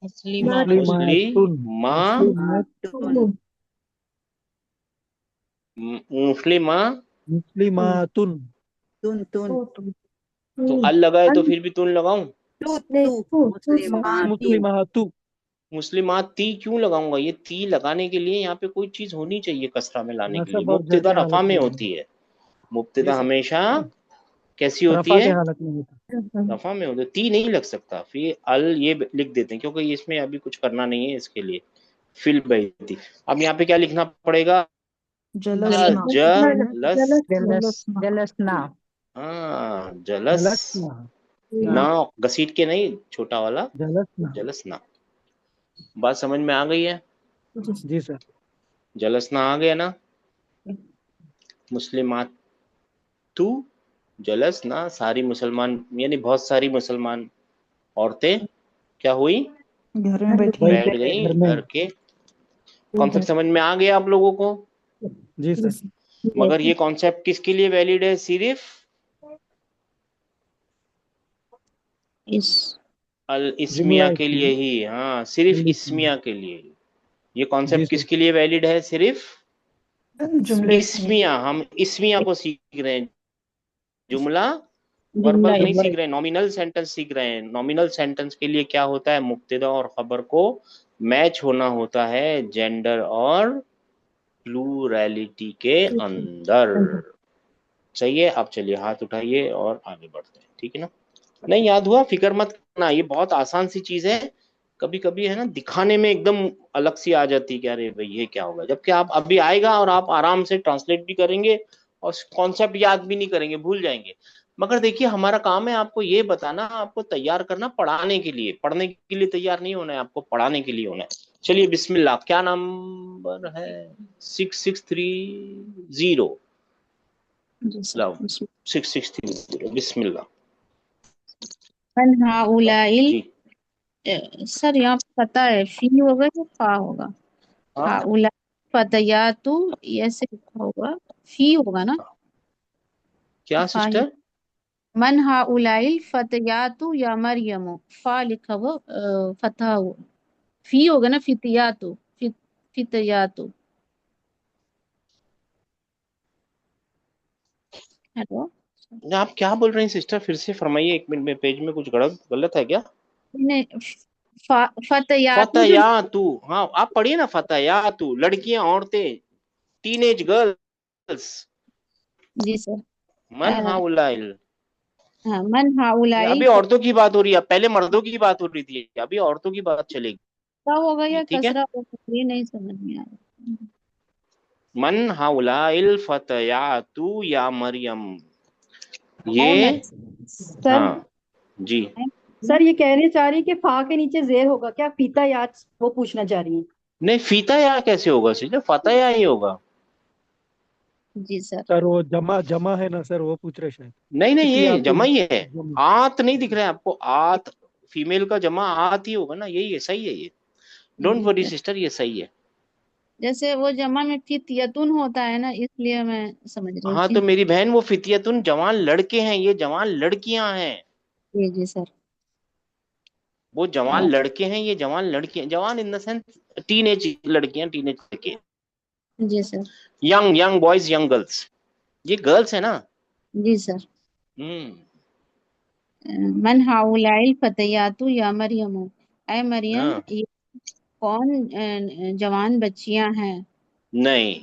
मुस्लिमा मुस्लिमातुन। मुस्लिमा मातुन मुस्लिमा। मुस्लिमातुन। तुन तुन तो अल लगाए तो फिर भी तुन लगाऊं, तू तू मुस्लिमाती मुस्लिमातु। मुस्लिमात ती क्यों लगाऊंगा, ये ती लगाने के लिए यहाँ पे कोई चीज होनी चाहिए कसरा में लाने के लिए। नसब और जर मुब्तदा के रफा हालत में में होता होती है, है। जी मुब्तदा सर। हमेशा कैसी होती रफा है, के हालत में होता रफा में होती है। ती नहीं लग सकता, फिर अल ये लिख देते हैं, क्योंकि इसमें अभी कुछ करना नहीं है इसके लिए। फिल बैती, अब यहाँ पे क्या लिखना पड़ेगा, जलसना ज लस, जलसना हाँ है। जलस, जलसना। ना घसीट के नहीं, छोटा वाला, जलसना। जलसना। बात समझ में आ गई है, जी सर। जलसना आ गया ना। मुस्लिमात तू जलस ना, सारी मुसलमान यानी बहुत सारी मुसलमान औरतें क्या हुई, घर में बैठी बैठ बैठ गए गई घर में। घर के। कॉन्सेप्ट समझ में आ गया आप लोगों को। जी सर। मगर ये कॉन्सेप्ट किसके लिए वैलिड है, सिर्फ इस अल जुमला इस्मिया के लिए इसमें। ही। हाँ, सिर्फ इंग्लिश में। इस्मिया के लिए। ये जी कॉन्सेप्ट सर। किसके लिए वैलिड है, सिर्फ जुमले इस्मिया। हम इस्मिया को सीख रहे हैं, जुमला जुमला वर्बल नहीं इस्म सीख रहे हैं, नॉमिनल सेंटेंस सीख रहे हैं। नॉमिनल सेंटेंस के लिए क्या होता है, मुब्तदा और खबर को मैच होना होता है जेंडर और प्लूरैलिटी के अंदर। सही है। आप चलिए हाथ उठाइए और आगे बढ़ते हैं, ठीक है ना। नहीं याद हुआ, फिक्र मत करना, ये बहुत आसान सी चीज है। कभी कभी है ना, दिखाने में एकदम अलग सी आ जाती है कि अरे भाई ये क्या होगा, जबकि आप अभी आएगा और आप आराम से ट्रांसलेट भी करेंगे और कॉन्सेप्ट याद भी नहीं करेंगे, भूल जाएंगे। मगर देखिए, हमारा काम है आपको ये बताना, आपको तैयार करना पढ़ाने के लिए, पढ़ने के लिए तैयार नहीं होना है, आपको पढ़ाने के लिए होना है। चलिए बिस्मिल्लाह, क्या नंबर है, 6630, जी लाओ सर 6630, बिस्मिल्लाह। मन हाउलाइल। जी सर यहाँ पे पता है फी होगा या फा होगा। हाँ, हाउला फतयातु ऐसे लिखा होगा, फी होगा ना। क्या फा ही सिस्टर, मन हाउलाइल फतयातु या मरियमु, फा लिखा हुआ फतहा हुआ, फी होगा ना, फितियातु, फितयातु। हेलो। आप क्या बोल रही हैं सिस्टर? फिर से फरमाइए, एक मिनट में पेज में कुछ गलत है क्या? नहीं, फतयातु जो, फतयातु, हाँ आप पढ़िए ना, फतयातु लड़कियां, औरतें, टीनेज गर्ल्स। जी सर। मन हाउलाइल, हाँ, मन हाउलाइल अभी औरतों की बात हो रही है, पहले मर्दों की बात हो रही थी, अभी औरतों की बात चलेगी। क्या होगा या ठीक है। कसरा होगा, ये नहीं समझ में आ रहा। मन हाउलाइल फतयातु या मरियम, और ये, मैं सर हाँ जी। सर ये कहने चाह रही है कि फा के नीचे जेर होगा क्या, फीता याद, वो पूछना चाह रही है। नहीं, फीता या कैसे होगा सीधे, फतया ही होगा। जी सर। सर वो जमा जमा है ना सर, वो पूछ रहे शायद। नहीं नहीं, ये फितियातुन जमा ही है। जमा। आत नहीं दिख रहा है आपको? आत, फीमेल का जमा आत ही होगा ना, यही है, सही है ये। डोंट जी वरी सर। सिस्टर, ये सही है। जैसे वो जमा में फितियतुन होता है ना, इसलिए मैं समझ रही हाँ थी। तो मेरी बहन, वो फितियतुन जवान लड़के हैं, ये जवान लड़कियां हैं। जी जी सर। वो जवान हाँ, लड़के हैं, ये जवान लड़कियां, जवान इन द सेंस टीनेज लड़कियां, टीनेज लड़के, जी sir. Young young boys, young girls, ये गर्ल्स है ना। जी सर। हम्म। मन हाउलाइल फतयातु या मरियम, ऐ मरियम, हाँ, ये कौन जवान बच्चियां हैं। नहीं,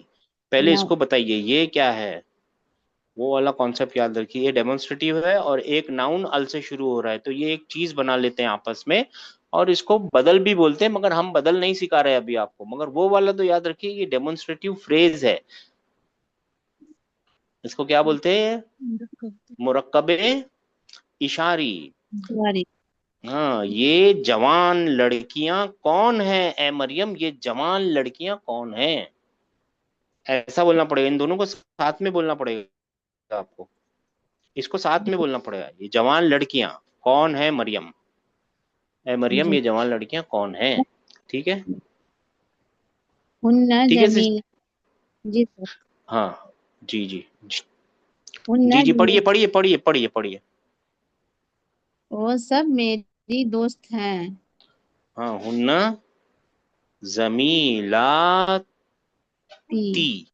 पहले ना। इसको बताइए ये क्या है। वो वाला कॉन्सेप्ट याद रखिए, ये डेमोन्स्ट्रेटिव है और एक नाउन अल से शुरू हो रहा है, तो ये एक चीज बना लेते हैं आपस में, और इसको बदल भी बोलते हैं, मगर हम बदल नहीं सिखा रहे अभी आपको, मगर वो वाला तो याद रखिए, ये डेमोन्स्ट्रेटिव फ्रेज है। इसको क्या बोलते हैं? मुरक्कबे इशारी। सॉरी। हाँ, ये जवान लड़कियां कौन है ए मरियम, ये जवान लड़कियां कौन है, ऐसा बोलना पड़ेगा, इन दोनों को साथ में बोलना पड़ेगा आपको, इसको साथ में बोलना पड़ेगा, ये जवान लड़कियां कौन है मरियम, ए मरियम जी। ये जवान लड़कियां कौन है। ठीक है। हुन्ना ठीक है जमील। जी सर। हाँ जी जी जी हुन्ना जी, जी जमील, पढ़िए पढ़िए पढ़िए पढ़िए पढ़िए। वो सब मेरी दोस्त हैं। हाँ, हुन्ना जमीलाती, ती।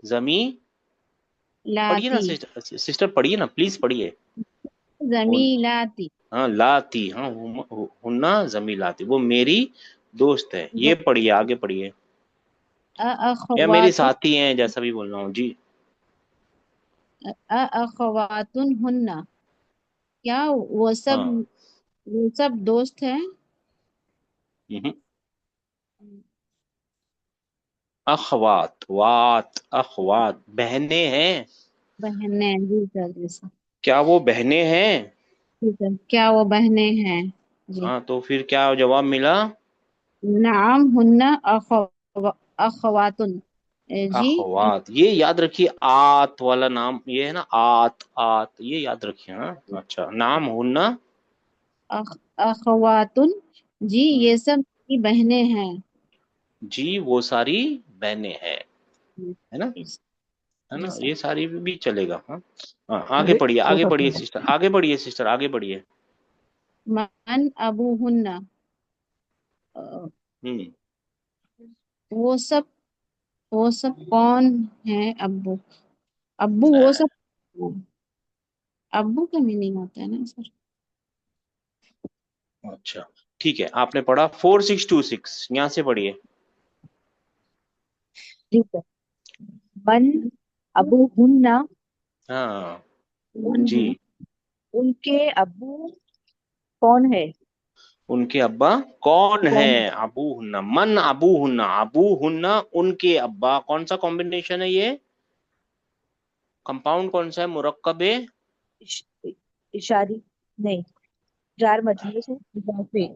जमी, पढ़िए ना लाती। सिस्टर, सिस्टर पढ़िए ना प्लीज, पढ़िए। हुन, जमीलाती। हाँ लाती, हाँ हुन्ना जमीलाती, वो मेरी दोस्त है, ये पढ़िए, आगे पढ़िए। या मेरी अखवातुन, साथी हैं, जैसा भी बोल रहा हूँ जी। अखवातुन हुन्ना, क्या हाँ। वो सब दोस्त हैं। हम्म। अखवात, वात अखवात, बहनें हैं, बहनें। जी सर। जी सर। क्या वो बहनें हैं? जी सर, क्या वो बहनें हैं। जी। हाँ तो फिर क्या जवाब मिला? नाम हुन्ना अखवातुन। जी। अखवात, ये याद रखिए, आत वाला नाम ये है ना, आत आत, ये याद रखिए। हाँ अच्छा, नाम हुन्ना, अखवातुन, जी ये सब मेरी बहनें हैं। जी वो सारी बहनें हैं, है ना, जी है जी ना, सर। ये सारी भी चलेगा। हाँ हाँ, आगे अरे पढ़िए, छोटा आगे पढ़िए सा। सिस्टर, आगे बढ़िए सिस्टर, आगे बढ़िए। मन अबू हुन्ना, हम्म। वो सब, वो सब कौन है अब्बू। अब्बू वो सब, अब्बू का मीनिंग होता है ना सर। अच्छा ठीक है, आपने पढ़ा 4626, यहाँ से पढ़िए। जी सर। मन अबू हुन्ना, हाँ जी, उन, उनके अबू कौन है। उनके अब्बा कौन है, कौन अबू हुन्ना, मन अबू हुन्ना, अबू हुन्ना उनके अब्बा, कौन सा कॉम्बिनेशन है ये, कंपाउंड कौन सा है, मुरक्कबे, इश, इशारी, नहीं, जार मजबूर से इजाफे,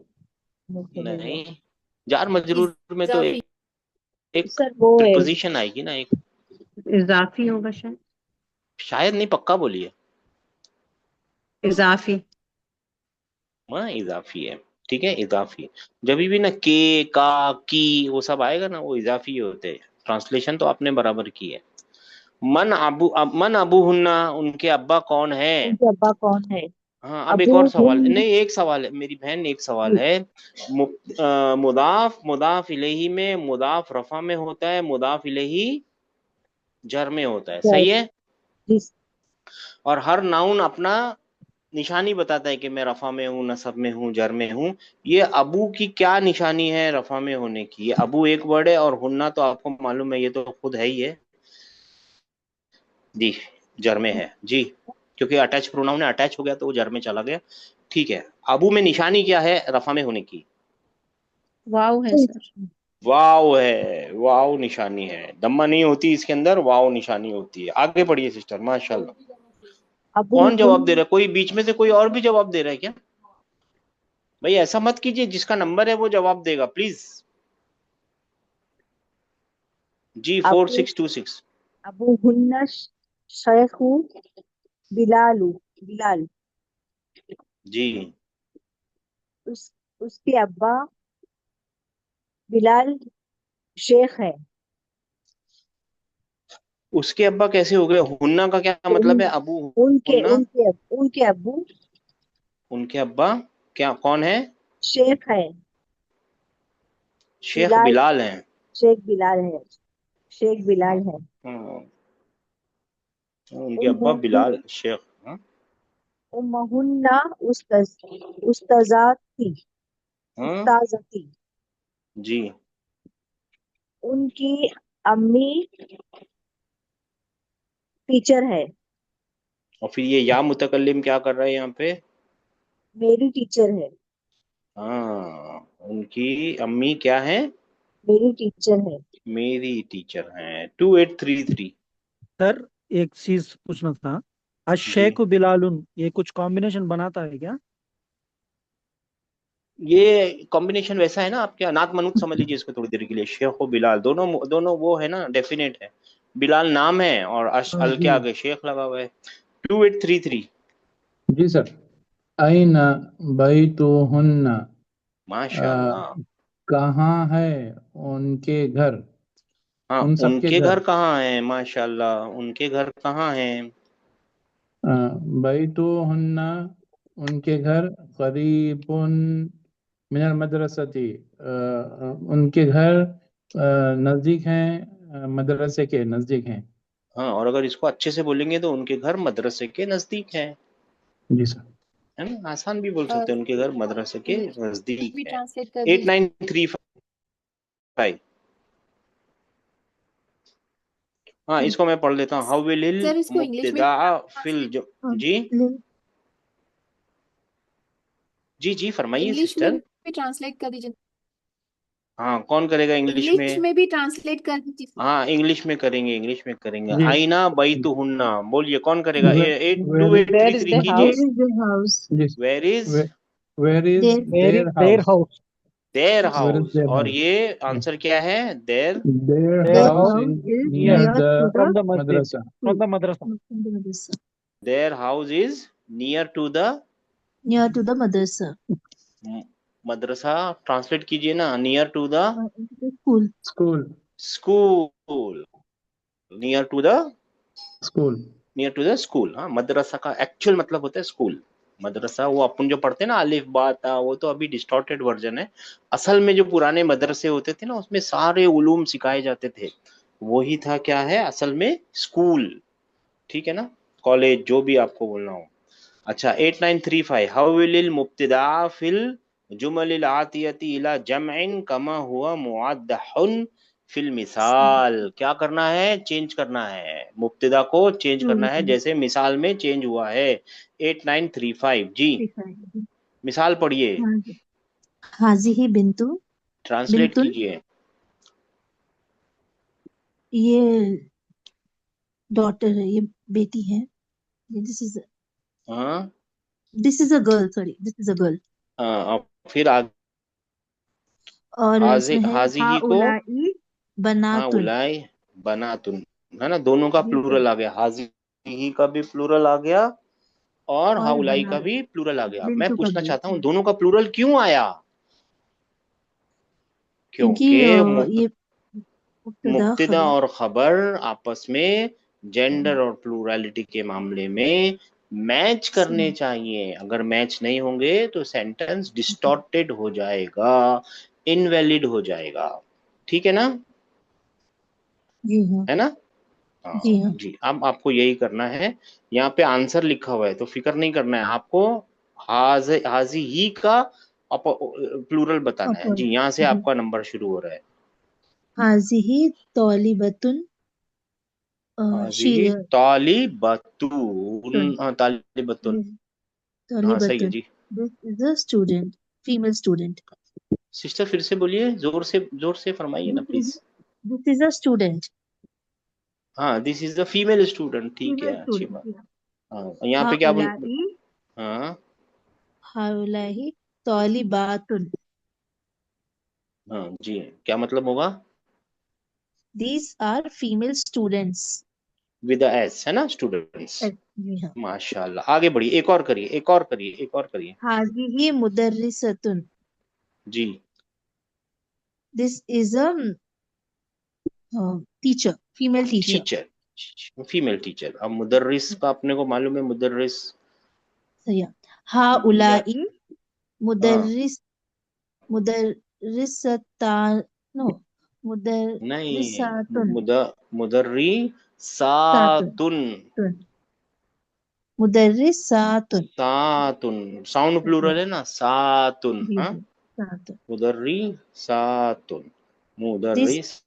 नहीं, जार मजरूर में तो इजाफी, एक सर वो है, प्रीपोजिशन आएगी ना एक, इजाफी होगा शायद। शायद नहीं, पक्का बोलिए। इजाफी। हाँ इजाफी है, ठीक है, इजाफी। जब भी ना के, का, की, वो सब आएगा ना, वो इजाफी होते हैं, ट्रांसलेशन तो आपने बराबर की है। मन अबू हुन्ना, उनके अब्बा कौन है। उनके अब्बा कौन है। हाँ, अब एक अबू और सवाल, हुन नहीं एक सवाल है मेरी बहन, एक सवाल है। मुदाफ मुदाफ इलेही में मुदाफ रफा में होता है, मुदाफ इलेही जर में होता है, सही है। जिस और हर नाउन अपना निशानी बताता है कि मैं रफा में हूँ, नसब में हूँ, जर में हूँ। ये अबू की क्या निशानी है रफा में होने की। ये अबू एक वर्ड है और हुन्ना तो आपको मालूम है, ये तो खुद है ही है जी, जर में है जी, क्योंकि अटैच प्रोनाउन है, अटैच हो गया तो वो जर में चला गया। ठीक है, अबू में निशानी क्या है रफा में होने की। वाव है सर। वाव है, वाव निशानी है, दम्मा नहीं होती इसके अंदर, वाव निशानी होती है। आगे पढ़िए सिस्टर, माशाल्लाह। अबू कौन जवाब दे हुन रहा है, कोई बीच में से कोई और भी जवाब दे रहा है क्या। भाई ऐसा मत कीजिए, जिसका नंबर है वो जवाब देगा प्लीज। जी अबू 4626। अबू हुन्ना शेखु बिलालू बिलाल। जी, उसके अब्बा बिलाल शेख है। उसके अब्बा कैसे हो गए, हुन्ना का क्या मतलब है, उन, अबू उनके हुन्ना। उनके उनके अब्बू उनके अब्बा क्या कौन है, शेख है। शेख बिलाल बिलाल हैं। शेख बिलाल है। शेख बिलाल है। हाँ, उनके अब्बा उम्मुहुन बिलाल शेख। हाँ, उम्मुहुन्ना उस्ताजाती हाँ, उस्ताजती। जी। उनकी अम्मी टीचर है। और फिर ये या मुतकल्लिम क्या कर रहा है यहाँ पे। मेरी टीचर है। हाँ, उनकी अम्मी क्या है, मेरी टीचर है। मेरी टीचर हैं। 2833। सर एक चीज पूछना था, जी, अशेख बिलालुन ये कुछ कॉम्बिनेशन बनाता है क्या। ये कॉम्बिनेशन वैसा है ना, आप क्या नात मनुत समझ लीजिए इसको थोड़ी देर के लिए। शेख और बिलाल दोनों दोनों वो है ना, डेफिनेट है। बिलाल नाम है और अल के जी आगे शेख लगा हुआ है। 2833। जी सर। अइना बैतुहुन्ना, माशाल्लाह। कहाँ है उनके घर, हाँ, उन सबके उनके घर। घर कहाँ है, माशाल्लाह, उनके घर कहाँ हैं। बैतुहुन्ना, उनके घर करीबुन मिनल मदरसती, उनके घर नज़दीक हैं, मदरसे के नज़दीक हैं। हाँ, और अगर इसको अच्छे से बोलेंगे तो उनके घर मदरसे के नजदीक है जी सर। ना, आसान भी बोल सकते हैं, उनके घर मदरसे के नजदीक भी है। ट्रांसलेट कर दीजिए। 8935। हाँ, इसको मैं पढ़ लेता हूँ। हाउ विल सर इसको इंग्लिश में मुब्तदा फिल ट्रांसलेट, जी जी जी, फरमाइए इंग्लिश में सिस्टर। भी ट्रांसलेट कर दीजिए। हाँ, कौन करेगा इंग्लिश इंग्लिश में। में भी ट्रांसलेट कर दीजिए। हाँ, इंग्लिश में करेंगे, इंग्लिश में करेंगे। जी आईना बैतुहुन्ना, बोलिए कौन करेगा। वेर Where is 2833 the कीजिए। house? जी where is where is their their their house, house. Their where is house, their और हाउस। ये आंसर क्या है, their their their house house is is near near the to the from the masjid, madrasa. From the madrasa. madrasa. Their house is near to the Near to the madrasa. Madrasa. Translate कीजिए ना, near to the Into the school. School school, near to the school. Near to the school. हाँ, मदरसा का actual मतलब होता है school. मदरसा वो अपन जो पढ़ते हैं ना, अलिफ बा ता, वो तो अभी डिस्टॉर्टेड वर्जन है। असल में जो पुराने मदरसे होते थे ना, उसमें सारे उलूम सिखाए जाते थे। वही था क्या है असल में, स्कूल। ठीक है ना, कॉलेज, जो भी आपको बोलना हो। अच्छा, 8935। हाउ विल मुब्तदा फिल जुमल आतियती इला जमइन कमा हुआ मुअद्दहुन फिल मिसाल। क्या करना है, चेंज करना है, मुब्तदा को चेंज करना है जैसे मिसाल में चेंज हुआ है। 8935 जी, मिसाल पढ़िए, हाजिही बिंतु ट्रांसलेट बिंतुल, कीजिए। ये डॉटर है, ये बेटी है। हाँ, this is a girl, sorry this is a girl. अब फिर और हाजी इसमें है हाजिही को, हाउलाई हाँ, बनातुन। उलाई बनातुन, है ना, दोनों का प्लूरल आ गया। हाजिही का भी प्लूरल आ गया और और हाउलाई का बना भी प्लूरल आ गया। मैं बिंतु का पूछना भी, चाहता हूँ, दोनों का प्लूरल क्यों आया। क्योंकि क्योंकि ये मुब्तदा मुब्तदा खबर। और खबर आपस में जेंडर और प्लूरलिटी के मामले में मैच करने चाहिए। अगर मैच नहीं होंगे तो सेंटेंस डिस्टॉर्टेड हो जाएगा, इनवैलिड हो जाएगा। ठीक है ना? जी हाँ है ना? हाँ जी हाँ जी। अब आपको यही करना है। यहाँ पे आंसर लिखा हुआ है तो फिक्र नहीं करना है आपको। हाजी ही का प्लूरल बताना है। जी, यहाँ से आपका नंबर शुरू हो रहा है। हाजिही तौलिबतुन शी हाजी तालिबतून। हाँ, तालिबतून। हाँ, सही है तौलिबतुन जी। This is a student, female student. Sister फिर से बोलिए, जोर से फरमाइए ना please. This is a student, हाँ, this is the female student. ठीक फीमेल है, अच्छी बात। स्टूडेंट। हाँ, यहाँ पे क्या बोल। हाउलाई हाँ हाउलाई तौलिबातुन, हाँ जी, क्या मतलब होगा? These are female students. With S है ना, स्टूडेंट्स। जी हाँ। माशाल्लाह, आगे बढ़िए, एक और करिए, एक और करिए, एक और करिए। हाजिही मुदर्रिसतुन, जी, this is a teacher, female teacher. Teacher, female teacher. अब मुदर्रिस का अपने को मालूम है, मुदर्रिस। सही है। हाउलाई हाँ मुदर्रिस मुदर्रिसतान नो नहीं, मुदर्रिसातुन मुदर्री सातुन सातुन। मुदर्रिसातुन। सातुन साउंड प्लूरल है ना, सातुन। जी हाँ, जी सातुन। मुदर्री सातुन, दिस मुदर्रिस।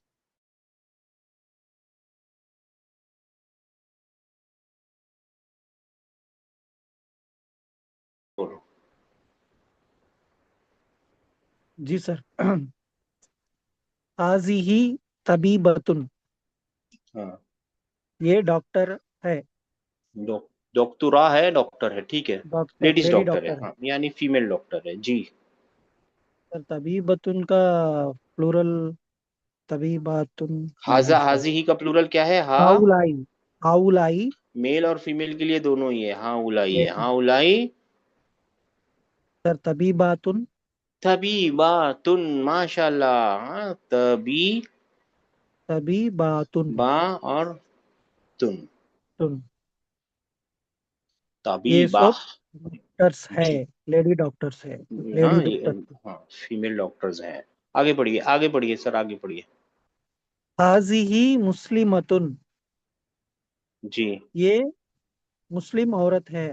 Ji sir. हाजिही तबीबतुन, हाँ, ये डॉक्टर है। डॉक्टरा है, डॉक्टर है, ठीक है। डॉक्टर, लेडीज लेडी डॉक्टर है, डॉक्टर है। हाँ, यानी फीमेल डॉक्टर है जी। सर तबीबतुन का प्लूरल तबीबातुन नहीं है हाजा सर। हाजी ही का प्लूरल क्या है? हा। हाउलाई, हाउलाई मेल और फीमेल के लिए दोनों ही है। हाँ उलाई ये है, हाँ उलाई। सर तबीबातुन, तबीबातुन, माशाल्लाह। हाँ, तबी तबीबातुन बा और तुन, तुन, ये तबीबा। सब डॉक्टर्स है, जी, लेडी डॉक्टर्स है, लेडी हाँ ये, डॉक्टर। हाँ, फीमेल डॉक्टर्स हैं। आगे बढ़िए, आगे बढ़िए सर, आगे बढ़िए। हाजिही मुस्लिमतुन, जी, ये मुस्लिम औरत है।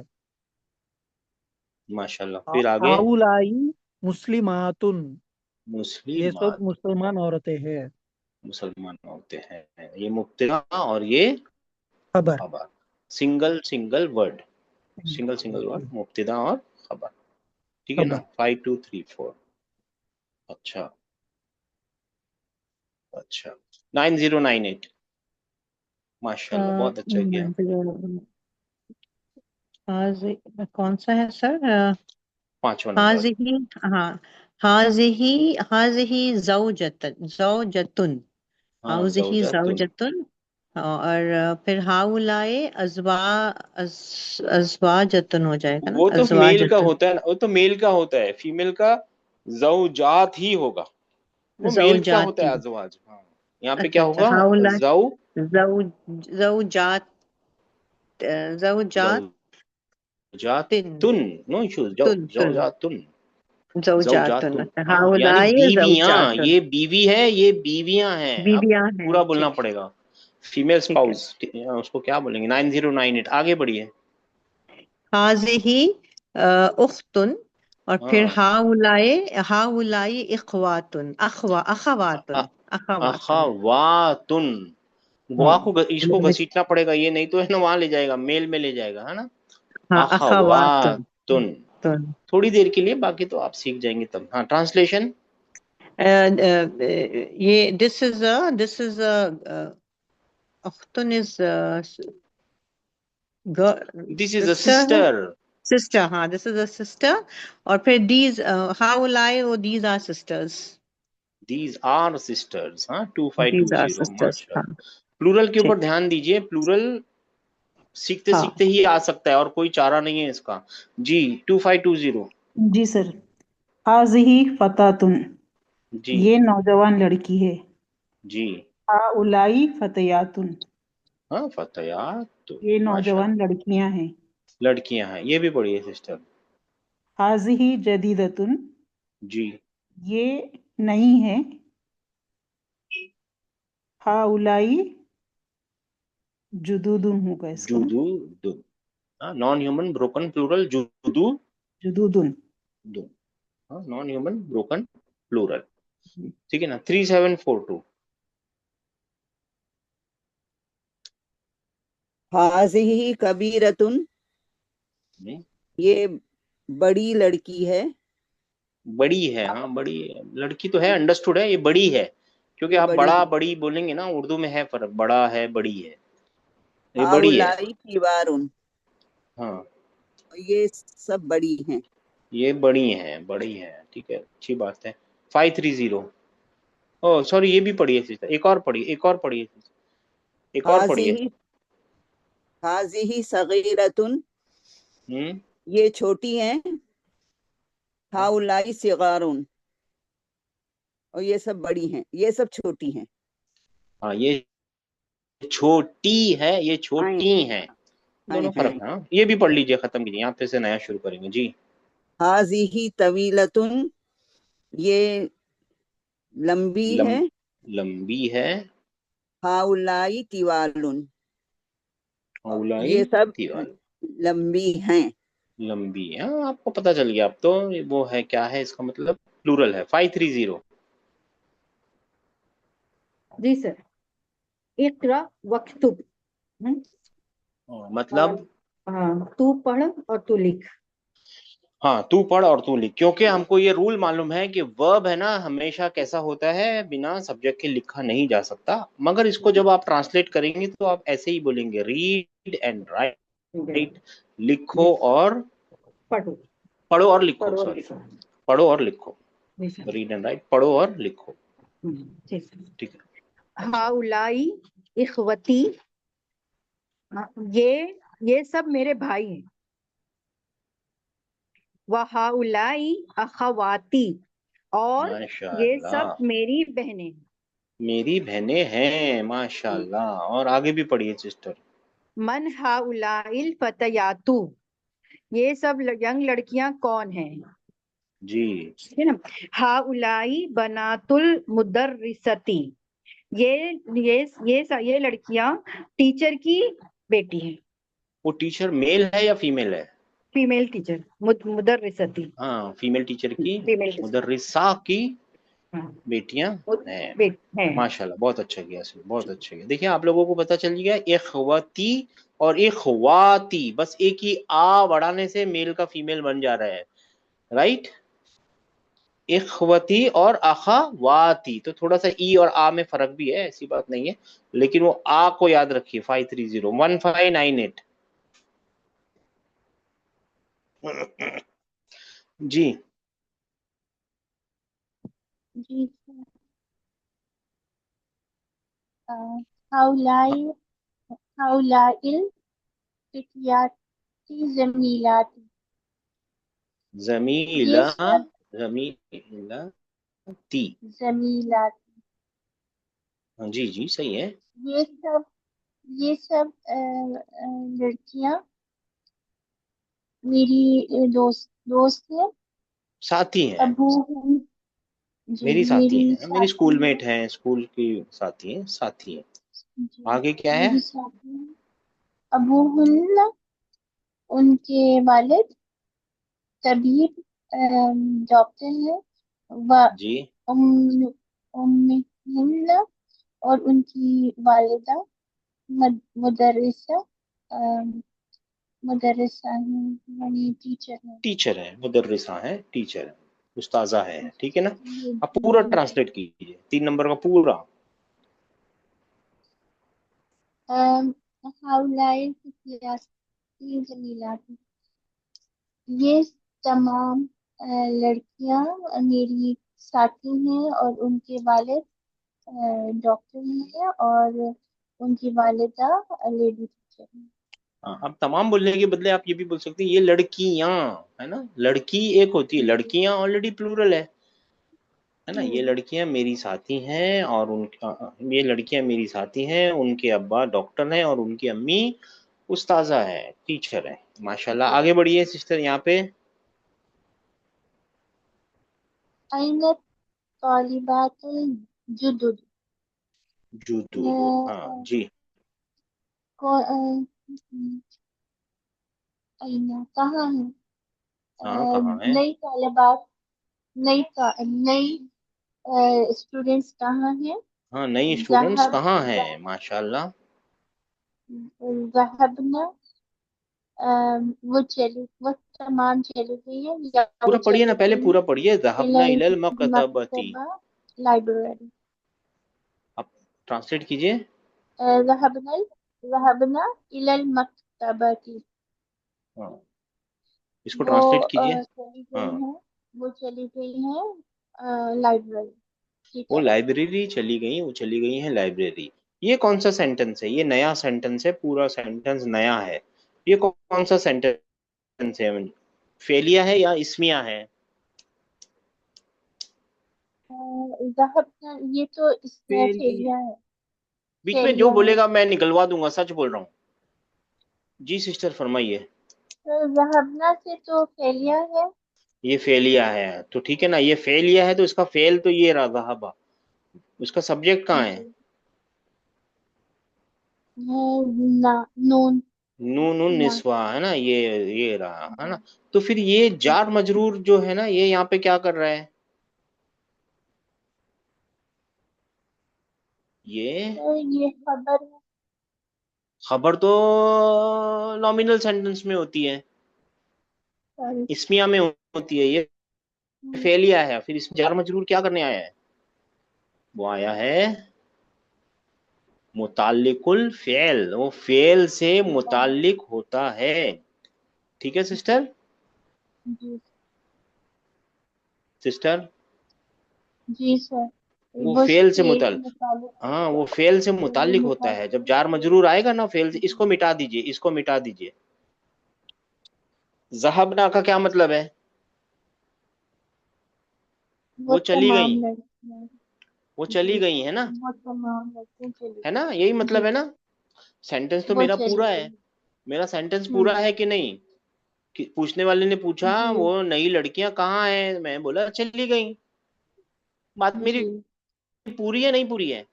माशाल्लाह। फिर आगे। हाउलाई मुस्लिमातुन, ये मुस्लिम, सब मुसलमान औरतें हैं। मुसलमान होते हैं। ये मुब्तदा और ये खबर, खबर। Single single word, single single word, मुब्तदा और खबर। ठीक है ना? खबर। 5234। अच्छा, अच्छा। 9098। माशाल्लाह, बहुत अच्छा किया। हाजी कौन सा है सर? 5वां नंबर। हाजिही, हाँ, हाजिही हाजिही ज़ौजतन ज़ौजतुन, हाँ, हाजिही ज़ौजातुन। ज़ौजतुन। और फिर हाउलाए अज़वाजतुन हो जाएगा ना, वो तो मेल का अज़वाजतुन। होता है ना, वो तो मेल का होता है। फीमेल का ज़ौजात ही होगा। वो मेल का होता ज़ौजाती, है अज़वाज। हाँ, यहाँ पे अच्छा क्या अच्छा, होगा? हाउला ज़ौ ज़ौजात ज़ौजातिन, ज़ौजातुन। No issues. तुन तुन ज़ौजातुन। ज़ौजातुन, ज़ौजातुन, अच्छा, हाँ, यानी हाउलाए बीवियां। ज़ौजातुन, ये बीवी है, ये बीवियां हैं। अब बीवियां हैं, पूरा बोलना ठीक है, पड़ेगा। फीमेल ठीक है। स्पाउस, उसको क्या बोलेंगे? 9098। आगे बढ़िए। हाजिही उख्तुन, और फिर हाँ, हाउलाए इख्वातुन, अखवातुन, अखवातुन। अखवातुन। हाँ, वाह को इसको घसीटना पड़ेगा, ये नहीं तो है ना, वहां ले जाएगा, मेल में ले जाएगा, है ना? हाँ, अखवातुन, अखवातुन। तुन। थोड़ी देर के लिए, बाकी तो आप सीख जाएंगे तब। हाँ, ट्रांसलेशन। ये दिस इज उख्तुन is this is a sister है, सिस्टर। सिस्टर, हाँ, दिस इज अ सिस्टर। और फिर दीज हाउलाए, वो these are sisters, these are sisters. हाँ, दीज आर 2520। सिस्टर्स, हाँ, माशाल्लाह। प्लूरल के ऊपर ठीक, ध्यान दीजिए। प्लूरल सीखते हाँ। सीखते ही आ सकता है, और कोई चारा नहीं है इसका। जी, 2520। जी सर। हाजिही फतातुन, जी ये नौजवान लड़की है। जी। हाउलाई फतयातुन, हाँ फतयात तो ये माशाल्लाह, नौजवान लड़कियां हैं। लड़कियां हैं, ये भी पढ़िए सिस्टर। हाजिही जदीदतुन, जी। ये नई है। हाउलाई जुदूदुन होगा इसका, जुदू दु, नॉन ह्यूमन ब्रोकन प्लूरल जुदू जुदूदुन। दु, नॉन ह्यूमन ब्रोकन प्लूरल। ठीक है ना। 3742। हाजिही कबीरतुन, ये बड़ी लड़की है। बड़ी है, हाँ बड़ी लड़की तो है, अंडरस्टूड है, ये बड़ी है, क्योंकि ये आप बड़ी बड़ा है। बड़ी बोलेंगे ना, उर्दू में है फर्क, बड़ा है बड़ी है, ये बड़ी है। हाउलाई किबारुन, हाँ ये सब बड़ी हैं। ये बड़ी है, बड़ी है, ठीक है, अच्छी बात है। 530। ओ सॉरी, ये भी पढ़िए सिस्टर, एक और पढ़िए, एक और पढ़िए, एक और पढ़िए। हाजिही हाजिही सगीरतुन, हम्म। ये छोटी हैं। हाउलाई सिगारुन, और ये सब बड़ी हैं, ये सब छोटी हैं। हाँ ये छोटी है, ये आए छोटी हैं, आए दोनों फर्क हैं। है। हाँ ये भी पढ़ लीजिए, खत्म कीजिए, यहाँ पे से नया शुरू करेंगे जी। हाजिही तवीलतुन, ये लंबी है। लंबी है। हाउलाई तिवालुन, औलाई ये सब दीवाल, लंबी हैं। लंबी है। हाँ, आपको पता चल गया अब तो, वो है क्या है इसका मतलब, प्लूरल है। 530। जी सर। इकरा वक्तुब, मतलब हाँ तू पढ़ और तू लिख। हाँ तू पढ़ और तू लिख, क्योंकि हमको ये रूल मालूम है कि वर्ब है ना हमेशा कैसा होता है, बिना सब्जेक्ट के लिखा नहीं जा सकता। मगर इसको जब आप ट्रांसलेट करेंगे तो आप ऐसे ही बोलेंगे, रीड एंड राइट, लिखो और पढ़ो। पढ़ो और लिखो, पढ़ो और सॉरी, लिखो। पढ़ो और लिखो, जी सर। रीड एंड राइट, पढ़ो और लिखो, जी सर। ठीक है। हाउलाई इखवती, ये सब मेरे भाई हैं। वहाउलाई अखवाती, और ये माशाल्लाह, सब मेरी बहनें हैं। मेरी बहनें हैं, माशाल्लाह। और आगे भी पढ़िए सिस्टर। मन हाउलाइल फतयातु, ये सब यंग लड़कियां कौन हैं? जी। ठीक है ना। हाउलाई बनातुल मुदर्रिसती, ये लड़कियां टीचर की बेटी हैं। वो टीचर मेल है या फीमेल है? फीमेल टीचर, मुदर्रिसती, हाँ फीमेल टीचर की, फीमेल टीचर। मुदर्रिसा की हाँ, बेटियां हैं। है। माशाल्लाह, बहुत अच्छा किया सर, बहुत अच्छा किया। देखिए आप लोगों को पता चल गया, इखवती और इखवाती, बस एक ही आ बढ़ाने से मेल का फीमेल बन जा रहा है, राइट। इखवती और अखवाती, तो थोड़ा सा ई और आ में फर्क भी है, ऐसी बात नहीं है, लेकिन वो आ को याद रखिए। 530 1598 जी। जी सर। हाउलाई हाउलाइल फितयाती जमीलाती, ये जमीला, सब जमीला ती, जमीलाती, हाँ जी जी सही है। ये सब लड़कियां मेरी दोस्त है। साथी हैं, अबू जी मेरी साथी मेरी हैं, मेरी साथी है। स्कूलमेट हैं, स्कूल की साथी हैं, साथी हैं। जी आगे क्या है? मेरी साथी है। अबू हुन्ना, उनके वालिद तबीब डॉक्टर है। व जी। उम्म उम्मिहिन्ना, और उनकी वालिदा मुदर्रिसा मुदर्रिसा है, यानी टीचर है। टीचर है, मुदर्रिसा है, टीचर है, उस्ताजा है, ठीक है ना। ये अब पूरा जी ट्रांसलेट कीजिए, 3 नंबर का पूरा। हाउलाई फितयाती जमीलाती, ये तमाम लड़कियां मेरी साथी हैं, और उनके वालिद डॉक्टर हैं, और उनकी वालिदा लेडी टीचर हैं। हाँ, अब तमाम बोलने के बदले आप ये भी बोल सकते हैं, ये लड़कियां, है ना, लड़की एक होती है, लड़कियां ऑलरेडी प्लूरल है, है ना, ये लड़कियां मेरी साथी हैं और ये लड़कियां मेरी साथी हैं, उनके अब्बा डॉक्टर हैं और उनकी अम्मी उस्ताजा है, टीचर है। माशाल्लाह, आगे बढ़िए सिस्टर। यहाँ पे अइन तालिबातुल जुदुद। जुदूद, हाँ जी। अइना कहाँ है? हाँ, कहाँ है? नई तालिबात, नई स्टूडेंट्स कहाँ हैं? हाँ, नई स्टूडेंट्स ज़हब कहाँ हैं? माशाल्लाह। ज़हबना, वो तमाम चली गई है या वो पूरा पढ़िए ना, चली पहले गई पूरा है पढ़िए। ज़हबना इलल इलल मकतबती। मकतबा लाइब्रेरी। अब ट्रांसलेट कीजिए। ज़हबना इलल मकतबती। हाँ, इसको वो ट्रांसलेट कीजिए। चली गई हाँ, हैं, वो चली गई हैं लाइब्रेरी की वो तरफ। लाइब्रेरी चली गई, वो चली गई है लाइब्रेरी। ये कौन सा सेंटेंस है? ये नया सेंटेंस है, पूरा सेंटेंस नया है। ये कौन सा सेंटेंस है? फेलिया है या इसमिया है? ज़हबना, ये तो इसमें फेलिया। फेलिया है। बीच में जो फेलिया है। बोलेगा मैं निकलवा दूंगा, सच बोल रहा हूँ। जी सिस्टर फरमाइए। तो ज़हबना से तो फेलिया है। ये फेलिया है तो ठीक है ना, ये फेलिया है तो इसका फेल तो ये रहा ज़हाबा। उसका सब्जेक्ट कहाँ है? नून नून ना। निस्वा है ना, ये रहा है ना। तो फिर ये जार मजरूर जो है ना, ये यहाँ पे क्या कर रहा है? ये तो ये खबर है। खबर तो नॉमिनल सेंटेंस में होती है, सॉरी। इसमिया में होती है। ये फेलिया है, फिर इसमें जार मजरूर क्या करने आया है? वो आया है मुताल्लिकुल फेल, वो फेल से मुताल्लिक होता है। ठीक है सिस्टर? जी सिस्टर जी सर। वो वो फेल से फेल हाँ, वो फेल से मुताल्लिक होता है। जब जार मजरूर आएगा ना फेल से, इसको मिटा दीजिए, इसको मिटा दीजिए। ज़हबना का क्या मतलब है? वो चली तमाम गई, लड़कियां। वो चली जी, गई है ना, वो तमाम लड़कियां चली है ना, यही गई। मतलब जी, है ना। सेंटेंस तो वो मेरा चली पूरा है, गई। मेरा सेंटेंस पूरा है कि नहीं? पूछने वाले ने पूछा जी वो नई लड़कियां कहाँ हैं, मैं बोला चली गई। बात मेरी जी पूरी है नहीं पूरी है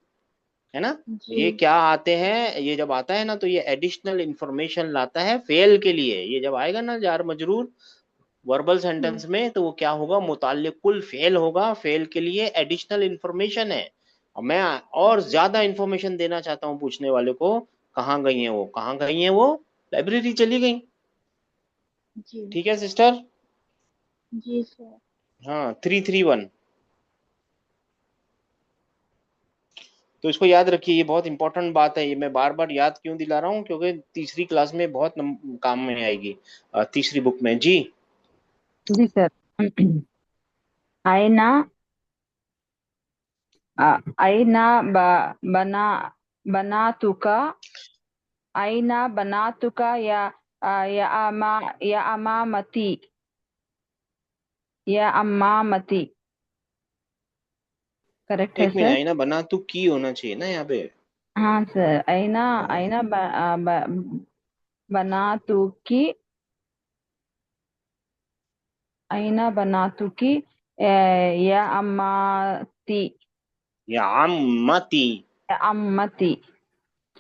ना। जी ये क्या आते हैं, ये जब आता है ना तो ये एडिशनल इंफॉर्मेशन लाता है फेल के लिए। ये जब आएगा ना जार मजरूर वर्बल सेंटेंस में, तो वो क्या होगा? मुताल्लिकुल फेल होगा, फेल के लिए एडिशनल इंफॉर्मेशन है। और मैं और ज्यादा इंफॉर्मेशन देना चाहता हूँ पूछने वाले को, कहाँ गई है वो, कहाँ गई है वो? लाइब्रेरी चली गई। जी ठीक है सिस्टर? जी सर। हाँ, 331। तो इसको याद रखिए, ये बहुत इंपॉर्टेंट बात है। ये मैं बार बार याद क्यों दिला रहा हूँ? क्योंकि तीसरी क्लास में बहुत काम में आएगी, तीसरी बुक में। जी जी सर। आईना आईना बना बनातुका, आईना बनातुका या अमामती, या अम्मामती। करेक्ट है एक मिनट, सर? आईना बना तू की होना चाहिए ना यहाँ पे। हाँ सर। आईना आईना बनातुकी, आईना बनातुकी या अम्माती, या अम्मती। या अम्मती।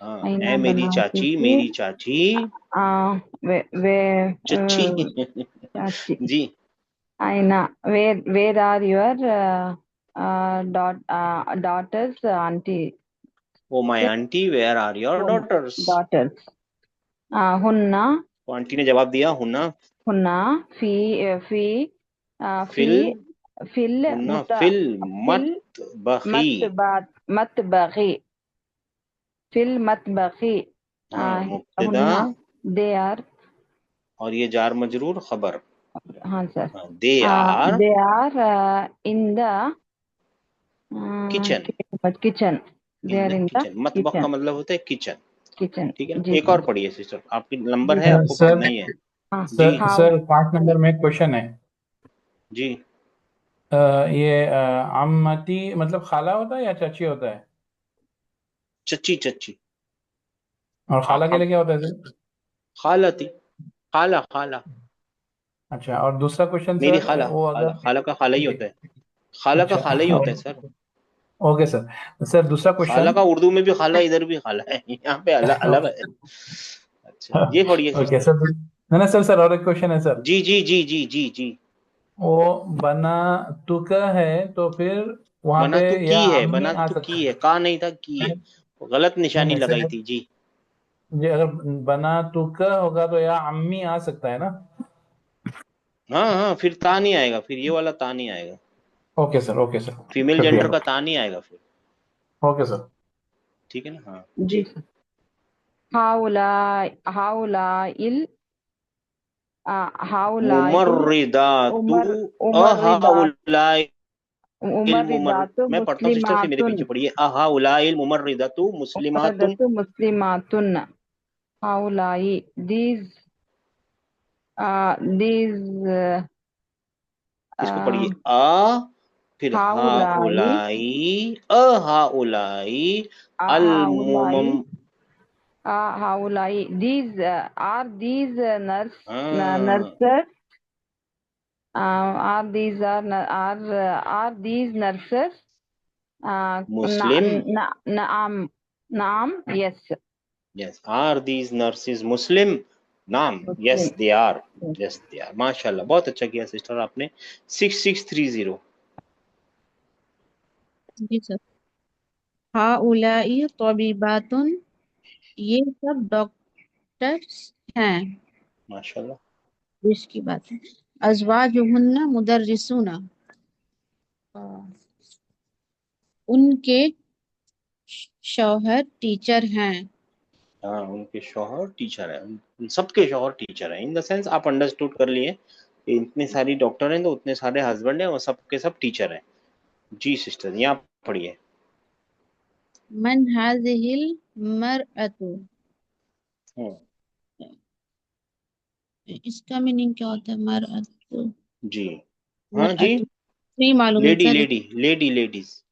हाँ, आईना ए मेरी चाची, बनातुकी मेरी चाची, वे वे चच्ची। चाची। जी, Aina, where are your daughters, auntie? O my auntie where are your daughters. Daughters. Hunna तो आंटी ने जवाब दिया हुन्ना hunna fi फिल, fil हुन्ना muta फिल fil मत बखी। matbaghi, fil matbaghi. हाँ, मुब्तदा Hunna they are. और ये जार मजरूर खबर। हाँ sir. They are They are in the kitchen. kitchen. They in are the in the kitchen, मतबख का kitchen. मतलब होता है किचन। किचन। ठीक है ना? जी एक और सर। पढ़िए सिस्टर, आपकी नंबर जी है, सर। आपको सर पढ़ना ही है। हाँ जी सर हाँ सर 5 नंबर में एक क्वेश्चन है। जी ये अम्मती मतलब खाला होता है या चाची होता है? चच्ची चच्ची। और खाला के लिए क्या होता है सर? खालती, खाला खाला। अच्छा, और दूसरा क्वेश्चन मेरी सर, खाला, वो खाला अगर खाला का खाला ही जी, होता है। खाला का खाला ही अच्छा, होता है सर। Okay sir. सर दूसरा खाला क्वेश्चन। का उर्दू में भी खाला, इधर भी खाला है, यहाँ पे अलग अलग है। अच्छा, ये पढ़िए ओके सिस्टर। सर, नहीं सर, सर और एक क्वेश्चन है सर। जी जी जी जी जी जी। वो बना तुका है तो फिर वहां बना पे तो या की है, अम्मी बना आ तो सकता की है, का नहीं था, की है। है? गलत नहीं निशानी नहीं लगाई सर, थी जी। ये अगर बना तुका होगा तो या अम्मी आ सकता है ना? हाँ हाँ, फिर ता नहीं आएगा, फिर ये वाला ता नहीं आएगा। ओके सर, फीमेल शुक्रिया। जेंडर का ता नहीं आएगा फिर। Okay sir. ठीक है ना? हाँ जी। जी। हाउलाइल हाउलाइल मुमर्रिदातु उमर उमर्रिदात अहाउलाइल उमर्रिदातु मैं पढ़ता हूँ सिस्टर, फिर मेरे मुस्लिमातुन पीछे पढ़िए। अहाउलाइल मुमर्रिदातु मुस्लिमातुन। उमर्रिदातु मुस्लिमातुन हाउलाई these इसको पढ़िए आ, फिर हाउलाई हाउलाई, अहाउलाई, अल हाउलाई मुमम। हाउलाई these हाँ, nurses are these nurses Muslim. naam yes yes, are these nurses Muslim? नाम, yes Muslim they are. Yes they are. माशाल्लाह, बहुत अच्छा किया सिस्टर आपने। 6630। जी सर। हाउलाई तबीबातुन, ये सब डॉक्टर्स हैं। माशाल्लाह। इसकी बात है। अज़वाजुहुन्ना मुदर्रिसूना, उनके शौहर टीचर हैं। हाँ, उनके शौहर टीचर है, उन सबके शौहर टीचर है। इन द सेंस आप अंडरस्टूड कर लिए कि इतने सारी डॉक्टर हैं तो उतने सारे हस्बैंड हैं और सबके सब टीचर हैं। जी सिस्टर, यहाँ पढ़िए। मन हाज़िहिल मरअतु, इसका मीनिंग क्या होता है? मरअतु, जी हाँ जी, मरअतु नहीं मालूम है lady sir. Lady lady ladies.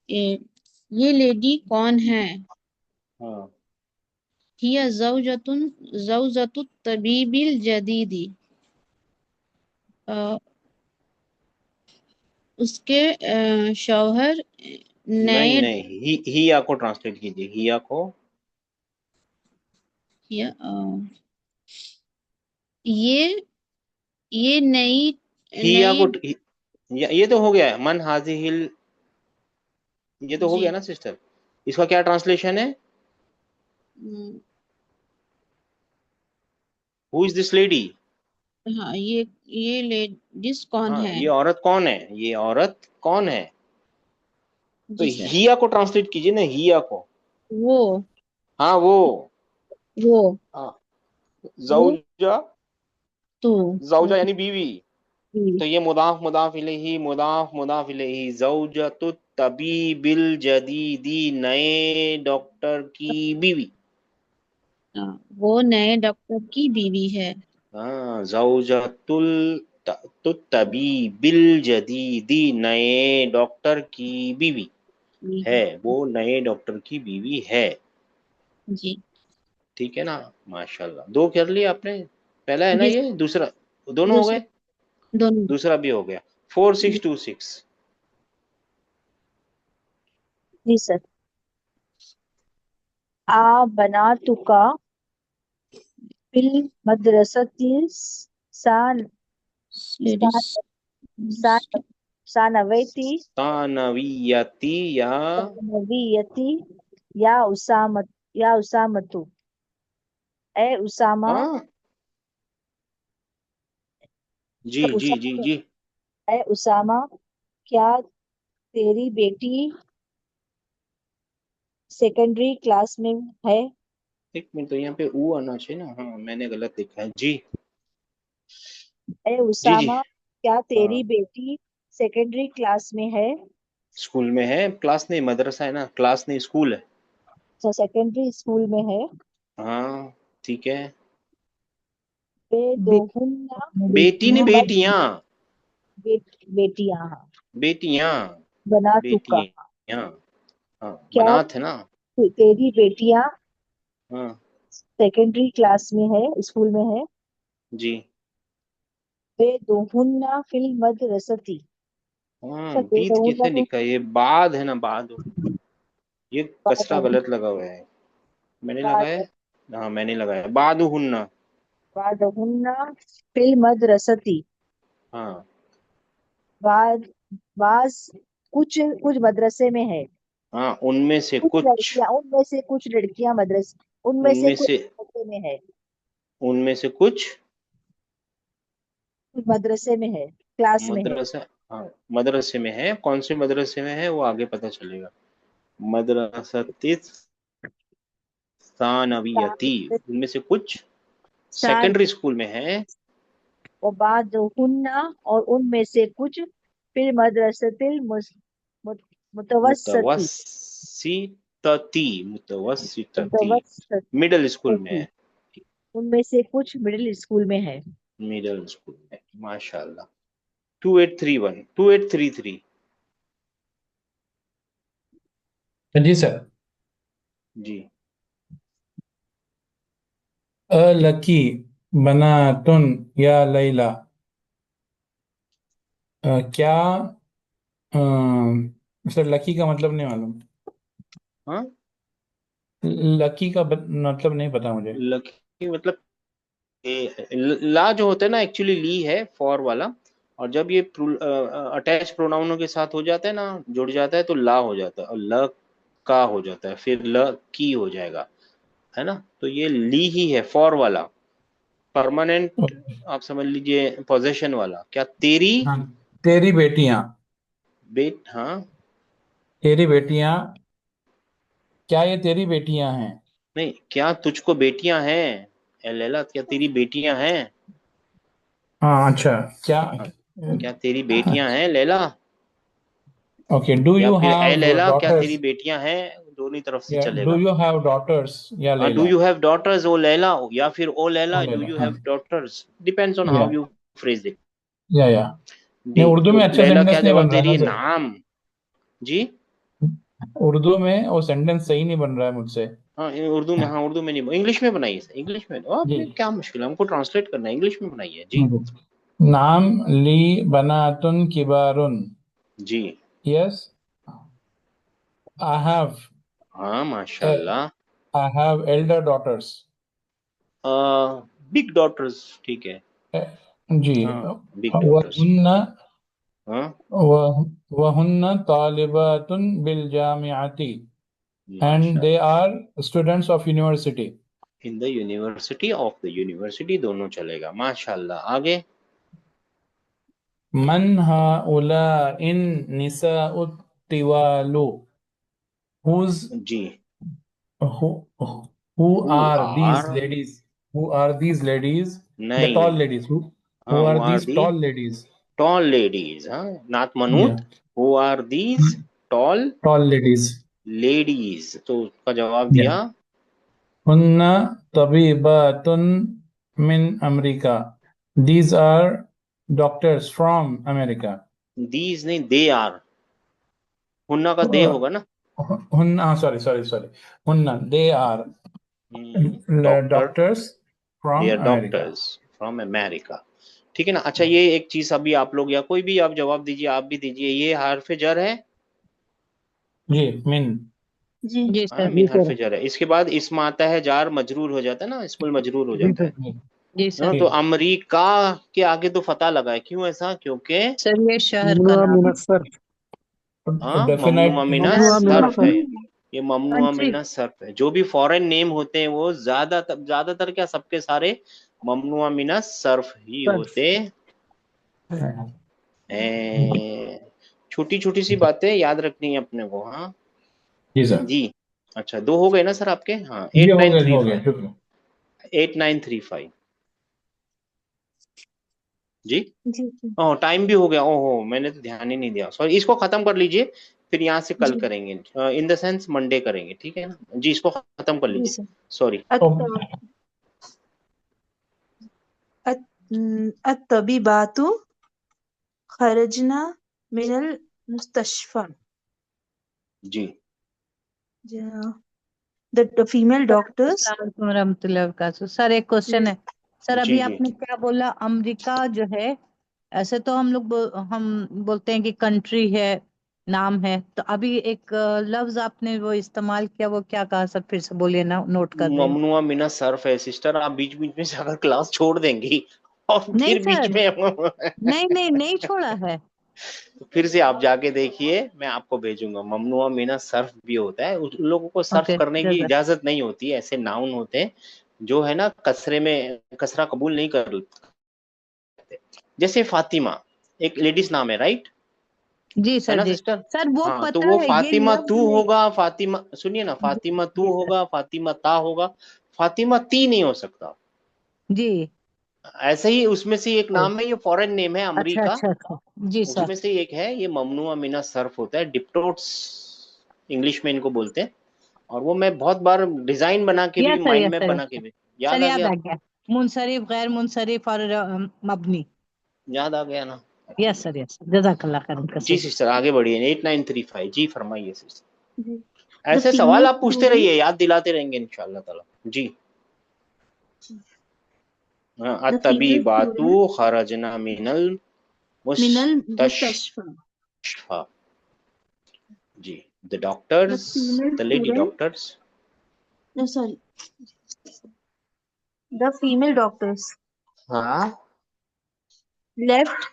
ये लेडी कौन है? हाँ, हिया ज़ौजतु तबीबिल जदीदी, उसके शौहर नहीं नए। नहीं, हिया को ट्रांसलेट कीजिए, हिया को। ये नई हिया नई को ये तो हो गया है, मन हाजिहिल, ये तो हो जी गया ना सिस्टर। इसका क्या ट्रांसलेशन है? Who is this lady? हाँ, ये लेडीज कौन हाँ, है? ये औरत कौन है? ये औरत कौन है? तो जी सर। हिया को ट्रांसलेट कीजिए ना, हिया को। वो हाँ वो। हाँ, वो जौजा, तो जौजा यानी बीवी। जी तो ये मुदाफ इलैही जौजतु तबीबिल जदीदी, नए डॉक्टर की बीवी। वो नए डॉक्टर की बीवी है। हाँ, तबीबिल जदीदी, नए डॉक्टर की बीवी है। वो नए डॉक्टर की बीवी है। जी ठीक है ना? माशाल्लाह, दो कर लिए आपने। पहला है ना जी ये, दूसरा दोनों हो दूसरा गए, दोनों। दूसरा भी हो गया। 4626। जी सर। आ बना तुका फिल मदरसती सा लेडीज सा सानवैती तानवियती या नवीयती या उसामतु ए उसामा हाँ जी जी जी जी। ए उसामा, क्या तेरी बेटी सेकेंडरी क्लास में है? एक मिनट, तो यहाँ पे ऊ आना चाहिए ना। हाँ, मैंने गलत लिखा है जी। ए जी जी। उसामा, क्या तेरी हाँ, बेटी सेकेंडरी क्लास में है? स्कूल में है, क्लास नहीं, मदरसा है ना, क्लास नहीं स्कूल है। तो सेकेंडरी स्कूल में है। हाँ ठीक है। बेदोहुन्ना बेटी ने बेटियां। बेटियां, हाँ। बेटियां, बना तू का, बेटियां, हाँ क्या बनात है ना। तेरी बेटियां हाँ सेकेंडरी क्लास में है, स्कूल में है। जी। बेदुहुन्ना फिल मदरसती। हाँ अच्छा, बीत बेदुहुन्ना किसने तो लिखा है? ये बाद है ना, बाद। ये कसरा बाद गलत लगा हुआ है। मैंने लगाया बाद है? हाँ मैंने लगाया, बाद हुन्ना। बादहुन्ना फिल मदरसती। हाँ बाद बाज कुछ कुछ मदरसे में है। हाँ, उनमें से कुछ कुछ, लड़कियां, उनमें से कुछ लड़कियां मदरसे, उनमें से उनमें कुछ से, मदरसे में है। उनमें से कुछ कुछ मदरसे में है, क्लास में है। मदरसा। हाँ मदरसे में है, कौन से मदरसे में है वो आगे पता चलेगा। मदरसतिस सानवियती, उनमें से कुछ साल सेकेंडरी स्कूल में है। और बादहुन्ना, और उनमें से कुछ फिर मदरसतिल मुतवस्सती। मुतवस्सितती, मिडिल स्कूल में मुतवस्सती, है। उनमें से कुछ मिडिल स्कूल में है। मिडिल स्कूल में, माशाल्लाह। 2831, 2833। जी सर। जी। लकी बनातुन या लैला। क्या सर लकी का मतलब नहीं मालूम। हाँ लकी का मतलब नहीं पता मुझे। लकी मतलब ला जो होता है ना, एक्चुअली ली है फॉर वाला, और जब ये अटैच प्रोनाउनों के साथ हो जाता है ना, जुड़ जाता है, तो ला हो जाता है, और ल का हो जाता है, फिर ल की हो जाएगा, है ना। तो ये ली ही है, फॉर वाला, परमानेंट, आप समझ लीजिए पोजेशन वाला। क्या तेरी हाँ, तेरी बेटियां, हाँ तेरी बेटियां, क्या ये तेरी बेटियां हैं? नहीं, क्या तुझको बेटियां हैं? ए लैला, क्या तेरी बेटियां हैं? हाँ अच्छा, क्या? हाँ, क्या तेरी बेटियां हैं लैला? ओके, डू या यू फिर ए हैव लैला, क्या तेरी डॉटर्स? बेटियां हैं? दोनों तरफ से या डू चलेगा। यू हैव डॉटर्स या हाँ, do Laila? You have daughters O Laila, या फिर O O Laila do Laila, you हाँ। हैव डॉटर्स, डिपेंड्स ऑन या हाउ यू फ्रेज इट। या नहीं, डी उर्दू तो में अच्छा लैला क्या सेंटेंस नहीं जवाब बन दे रहा रही ना है? सर। नाम। जी। उर्दू में वो सेंटेंस सही नहीं बन रहा है मुझसे। हाँ उर्दू में, हाँ उर्दू में नहीं, इंग्लिश में बनाइए, इंग्लिश में। जी। आपने क्या मुश्किल है, हमको ट्रांसलेट करना है, इंग्लिश में बनाइए जी। नाम ली बनातुन किबारुन। जी। यस, आई हाँ माशाल्लाह। Have elder daughters. Big daughters, ठीक है। जी। हाँ बिग डॉटर्स। वहुन्ना हाँ वहुन्ना तालिबातुन बिल जामिआती, एंड माशा, they are students of university. In the university, of the university, दोनों चलेगा, माशाल्लाह। आगे। मन हाउला इन निसाउत तिवालु, who's जी। who who who are these are, ladies? Who are these ladies? The tall नहीं, ladies. Who हाँ who are are these the tall ladies? Tall ladies, हाँ नात Yeah, मनूत। Who are these tall tall ladies. Ladies, तो उसका जवाब Yeah. दिया। Hunna tabibatun min America. These are doctors from America. These नहीं, दे आर। हुन्ना का दे होगा ना। Hunna, sorry. Hunna, they are doctor, doctors they from are America. Doctors from America. ठीक है ना। अच्छा, ये एक चीज अभी आप लोग, या कोई भी आप जवाब दीजिए, आप भी दीजिए, ये हर्फ जर है। जी, min. जी जी हाँ सर। मीन हर्फ जर है। इसके बाद इसम आता है, जार मजरूर हो जाता है ना, इसमुल मजरूर हो जी जाता है। सर। जी हाँ, सर। तो अमेरिका के आगे तो फता लगा है, क्यों ऐसा? क्योंकि सर ये शहर का ममनुआ नाम मिन है। अस्सर्फ। हाँ Definite. ममनुआ मिना ममनुआ मिन सर्फ है। अस्सर्फ। ये ममनुआ कंट्री। मिना सर्फ है। जो भी फॉरेन नेम होते हैं वो ज्यादातर क्या, सबके सारे ममनुआ मिना सर्फ ही सर्फ। होते हैं। छोटी छोटी सी बातें याद रखनी है अपने को। हाँ जी सर। जी। अच्छा, दो हो गए ना सर आपके? हाँ, जी, एट नाइन थ्री हो गया फाइव शुक्रिया। 8935 जी। जी जी ओह टाइम भी हो गया, ओहो मैंने तो ध्यान ही नहीं दिया, सॉरी। इसको खत्म कर लीजिए, फिर यहाँ से कल जी करेंगे, इन द सेंस मंडे करेंगे, ठीक है ना जी। इसको खत्म कर जी लीजिए, सर। सॉरी। अत- अत्तबीबातु खरजना मिनल मुस्तशफा जी the female doctors अस्सलाम वालेकुम रहमतुल्लाहि व बरकातहू। सर एक क्वेश्चन है सर, जी अभी जी आपने क्या बोला, अमेरिका जो है, ऐसे तो हम लोग हम बोलते हैं कि कंट्री है, नाम है, तो अभी एक लफ्ज आपने वो इस्तेमाल किया, वो क्या कहा सर, फिर से बोलिए ना, नोट कर रहे हैं। ममनुआ मिना सर्फ है सिस्टर, आप बीच बीच में से अगर क्लास छोड़ देंगी और नहीं फिर बीच सर, में नहीं छोड़ा है। तो फिर से आप जाके देखिए, मैं आपको भेजूंगा। ममनुआ मिना सर्फ भी होता है, उन लोगों को सर्फ ओके करने की इजाजत नहीं होती है। ऐसे नाउन होते हैं जो है ना कसरे में कसरा कबूल नहीं कर, जैसे फातिमा एक लेडीज नाम है, राइट? जी है सर ना जी। सिस्टर? सर वो हाँ, तो पता वो है, ये फातिमा लफ्ज तू में होगा, फातिमा सुनिए ना, फातिमा तू जी सर, होगा, फातिमा ता होगा, फातिमा ती नहीं हो सकता। जी ऐसे ही उसमें से एक नाम है, ये फॉरेन नेम है अच्छा अमेरिका, अच्छा अच्छा, जी सर। उसमें से एक है ये ममनुआ मिना सर्फ होता है, डिप्टोट्स इंग्लिश में इनको बोलते हैं। और वो मैं बहुत बार डिजाइन बना के भी, yes sir, mind yes map sir, बना के भी, याद सर आ याद गया? आ गया, मुनसरिफ, गैर मुनसरिफ और मबनी। याद आ गया ना? यस सर, यस, जज़ाकल्लाह खैरन जी कसीर। सिस्टर आगे बढ़िए, 8935 जी फरमाइए सिस्टर। the ऐसे female सवाल आप पूछते student रहिए, याद दिलाते रहेंगे इंशाल्लाह ताला। जी the female अत्तबीबातु student खरजना मिनल minal मुस्तशफा। mustashfa जी the the doctors, female the lady student doctors. no sorry the female doctors हाँ, left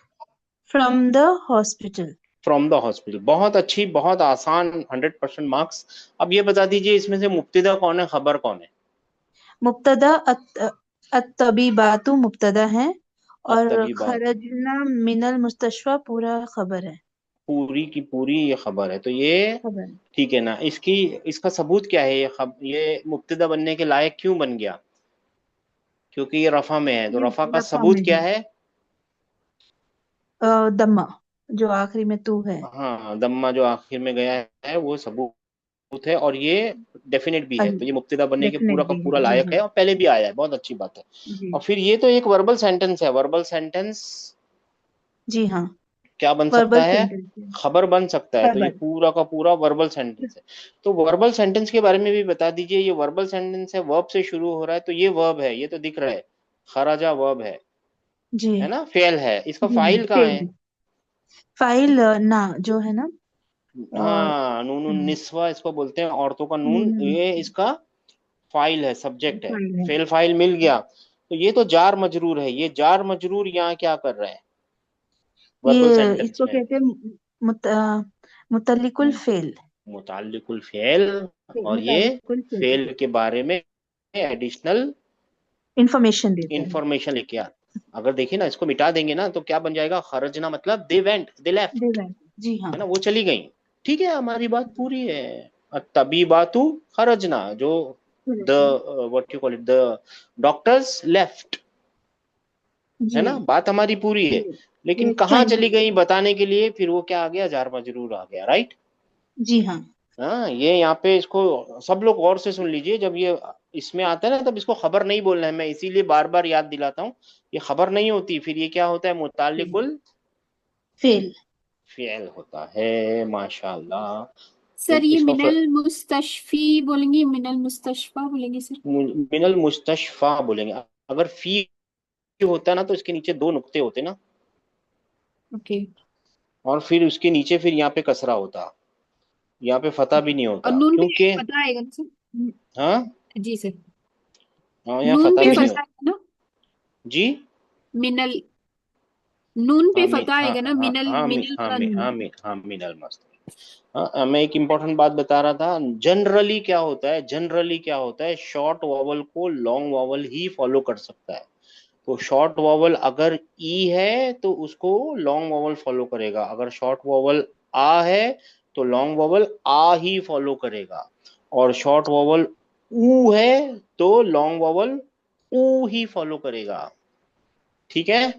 from the hospital from the hospital. बहुत अच्छी, बहुत आसान, 100% मार्क्स। अब ये बता दीजिए इसमें से मुब्तदा कौन है, खबर कौन है? मुब्तदा अत्तबीबातु मुब्तदा है और अत्तबीबात खरजना मिनल मुस्तशफा पूरा खबर है, पूरी की पूरी ये खबर है, तो ये खबर है। ठीक है ना? इसका सबूत क्या है? ये मुब्तदा बनने के लायक क्यों बन गया? क्योंकि ये रफा में है, तो ये रफा का रफा सबूत में क्या है, है? दम्मा जो आखिरी में तू है, हाँ, दम्मा जो आखिर में गया है वो सबूत है, और ये डेफिनेट भी है, तो ये मुब्तदा बनने के पूरा डेफिनेट का भी पूरा है। जी लायक हाँ, है, और पहले भी आया है, बहुत अच्छी बात है। जी और फिर ये तो एक वर्बल सेंटेंस है, वर्बल सेंटेंस जी हाँ, क्या बन सकता वर्बल है? सेंटेंस खबर बन सकता है, तो ये खबर। पूरा का पूरा वर्बल सेंटेंस है। तो वर्बल सेंटेंस के बारे में भी बता दीजिए। ये वर्बल सेंटेंस है, वर्ब से शुरू हो रहा है, तो ये वर्ब है, ये तो दिख रहा है, खराजा वर्ब है जी ना? फेल है, इसका जी फाइल कहाँ है? फाइल ना जो है ना, हाँ, नून निस्वा इसको बोलते हैं, औरतों का नून, ये इसका फाइल है, सब्जेक्ट है, फाइल है। फेल फाइल मिल गया। तो ये तो जार मजरूर है, ये जार मजरूर यहाँ क्या कर रहा है वर्बल ये सेंटेंस इसको में? कहते हैं मुतल्लिकुल फेल, मुताल्लिकुल फेल, और ये मुतल्लिकुल फेल फेल के बारे में एडिशनल इंफॉर्मेशन देते हैं। इंफॉर्मेशन लेके आ। अगर देखिए ना, इसको मिटा देंगे ना तो क्या बन जाएगा? खरजना मतलब दे वेंट, दे लेफ्ट, जी हाँ, है ना, वो चली गई। ठीक है, हमारी बात पूरी है। तबीबातु खरजना, जो the what you call it, the doctors left, है ना, बात हमारी पूरी है। लेकिन कहाँ चली गई बताने के लिए फिर वो क्या आ गया? जार मजरूर आ गया, राइट? जी हाँ, हाँ, ये यहाँ पे इसको सब लोग गौर से सुन लीजिए। जब ये इसमें आता है ना, तब इसको खबर नहीं बोलना है, मैं इसीलिए बार बार याद दिलाता हूँ। ये खबर नहीं होती, फिर ये क्या होता है? मुताल्लिकुल फेल फ़िल होता है। माशाल्लाह। सर ये इसको मिनल मुस्तशफी बोलेंगे, मिनल मुस्तशफा बोलेंगे सर? मिनल मुस्तशफा बोलेंगे। अगर फी होता ना तो इसके नीचे 2 नुक्ते होते ना, ओके। और फिर उसके नीचे फिर यहाँ पे कसरा होता, यहाँ पे फतह भी नहीं और होता, नून पे क्योंकि फतह आएगा ना सर? हाँ जी सर, हाँ, यहाँ नून फतह पे भी नहीं फतह होता आएगा ना? जी। मिनल, नून पे हाँ फतह आएगा ना? मिनल, मिनल का नून। मिनल मस्त। हाँ, मैं एक इम्पोर्टेंट बात बता रहा था। जनरली क्या होता है, जनरली क्या होता है, शॉर्ट वॉवल को लॉन्ग वॉवल ही फॉलो कर सकता है। तो शॉर्ट वॉवल अगर ई है तो उसको लॉन्ग वॉवल फॉलो करेगा, अगर शॉर्ट वॉवल आ है तो लॉन्ग वॉवल आ ही फॉलो करेगा, और शॉर्ट वॉवल ऊ है तो लॉन्ग वॉवल ऊ ही फॉलो करेगा। ठीक है,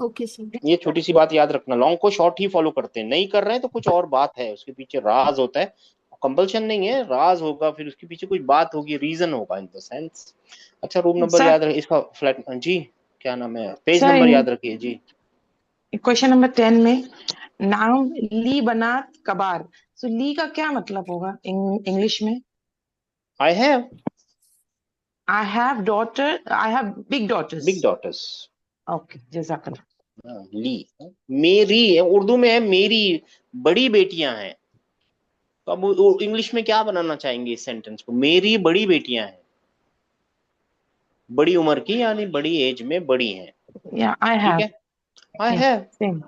ओके सर। ये छोटी सी बात याद रखना, लॉन्ग को शॉर्ट ही फॉलो करते हैं, नहीं कर रहे हैं तो कुछ और बात है, उसके पीछे राज होता है, कंपल्शन नहीं है, राज होगा, फिर उसके पीछे कुछ बात होगी, रीजन होगा इन द सेंस। अच्छा, रूम नंबर सर याद रखिए इसका, फ्लैट जी क्या नाम है, पेज सर नंबर याद रखिए जी। क्वेश्चन नंबर 10 में नाउन ली बनात कबार, सो ली का क्या मतलब होगा इंग्लिश में? I have daughter, I have big daughters. Big daughters. Okay, जज़ाकल्लाह। ली मेरी उर्दू में है मेरी बड़ी बेटियां हैं, तो अब इंग्लिश में क्या बनाना चाहेंगे इस सेंटेंस को? मेरी बड़ी बेटियां हैं, बड़ी उम्र की यानी बड़ी एज में बड़ी हैं। या आई ठीक हैव, है, आई हैव। सेम।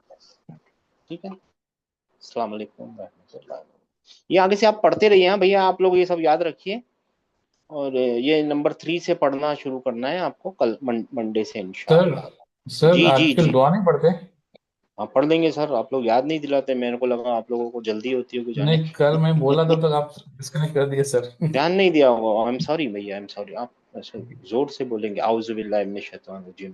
ठीक है, अस्सलाम वालेकुम रहमतुल्लाह। ये आगे से आप पढ़ते रहिए। हाँ भैया, आप लोग ये सब याद रखिए, और ये नंबर 3 से पढ़ना शुरू करना है आपको कल मंडे से इंशाअल्लाह। सर जी जी आजकल जी, दुआ नहीं पढ़ते? हाँ पढ़ लेंगे सर। आप लोग याद नहीं दिलाते, मेरे को लगा आप लोगों को जल्दी होती है कुछ जाने। नहीं, कल मैं बोला तब तक आप डिस्कनेक्ट कर दिए सर। ध्यान नहीं दिया होगा। आई एम सॉरी भैया, आई एम सॉरी। आप ऐसे जोर से बोलेंगे, आउज़ु बिल्लाहि मिनश शैतानिर रजीम,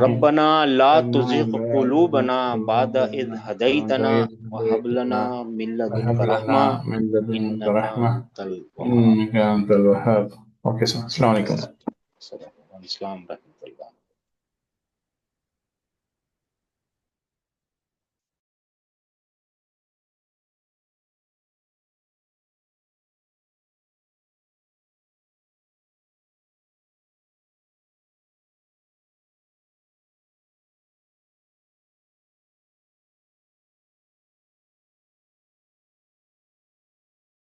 रब्बना ला तुज़िग़ क़ुलूबना बअद इज़ हदैतना व हब लना मिन लदुनका रहमा इन्नका अंतल वहाब। ओके सर, अस्सलाम वालेकुम। अस्सलाम।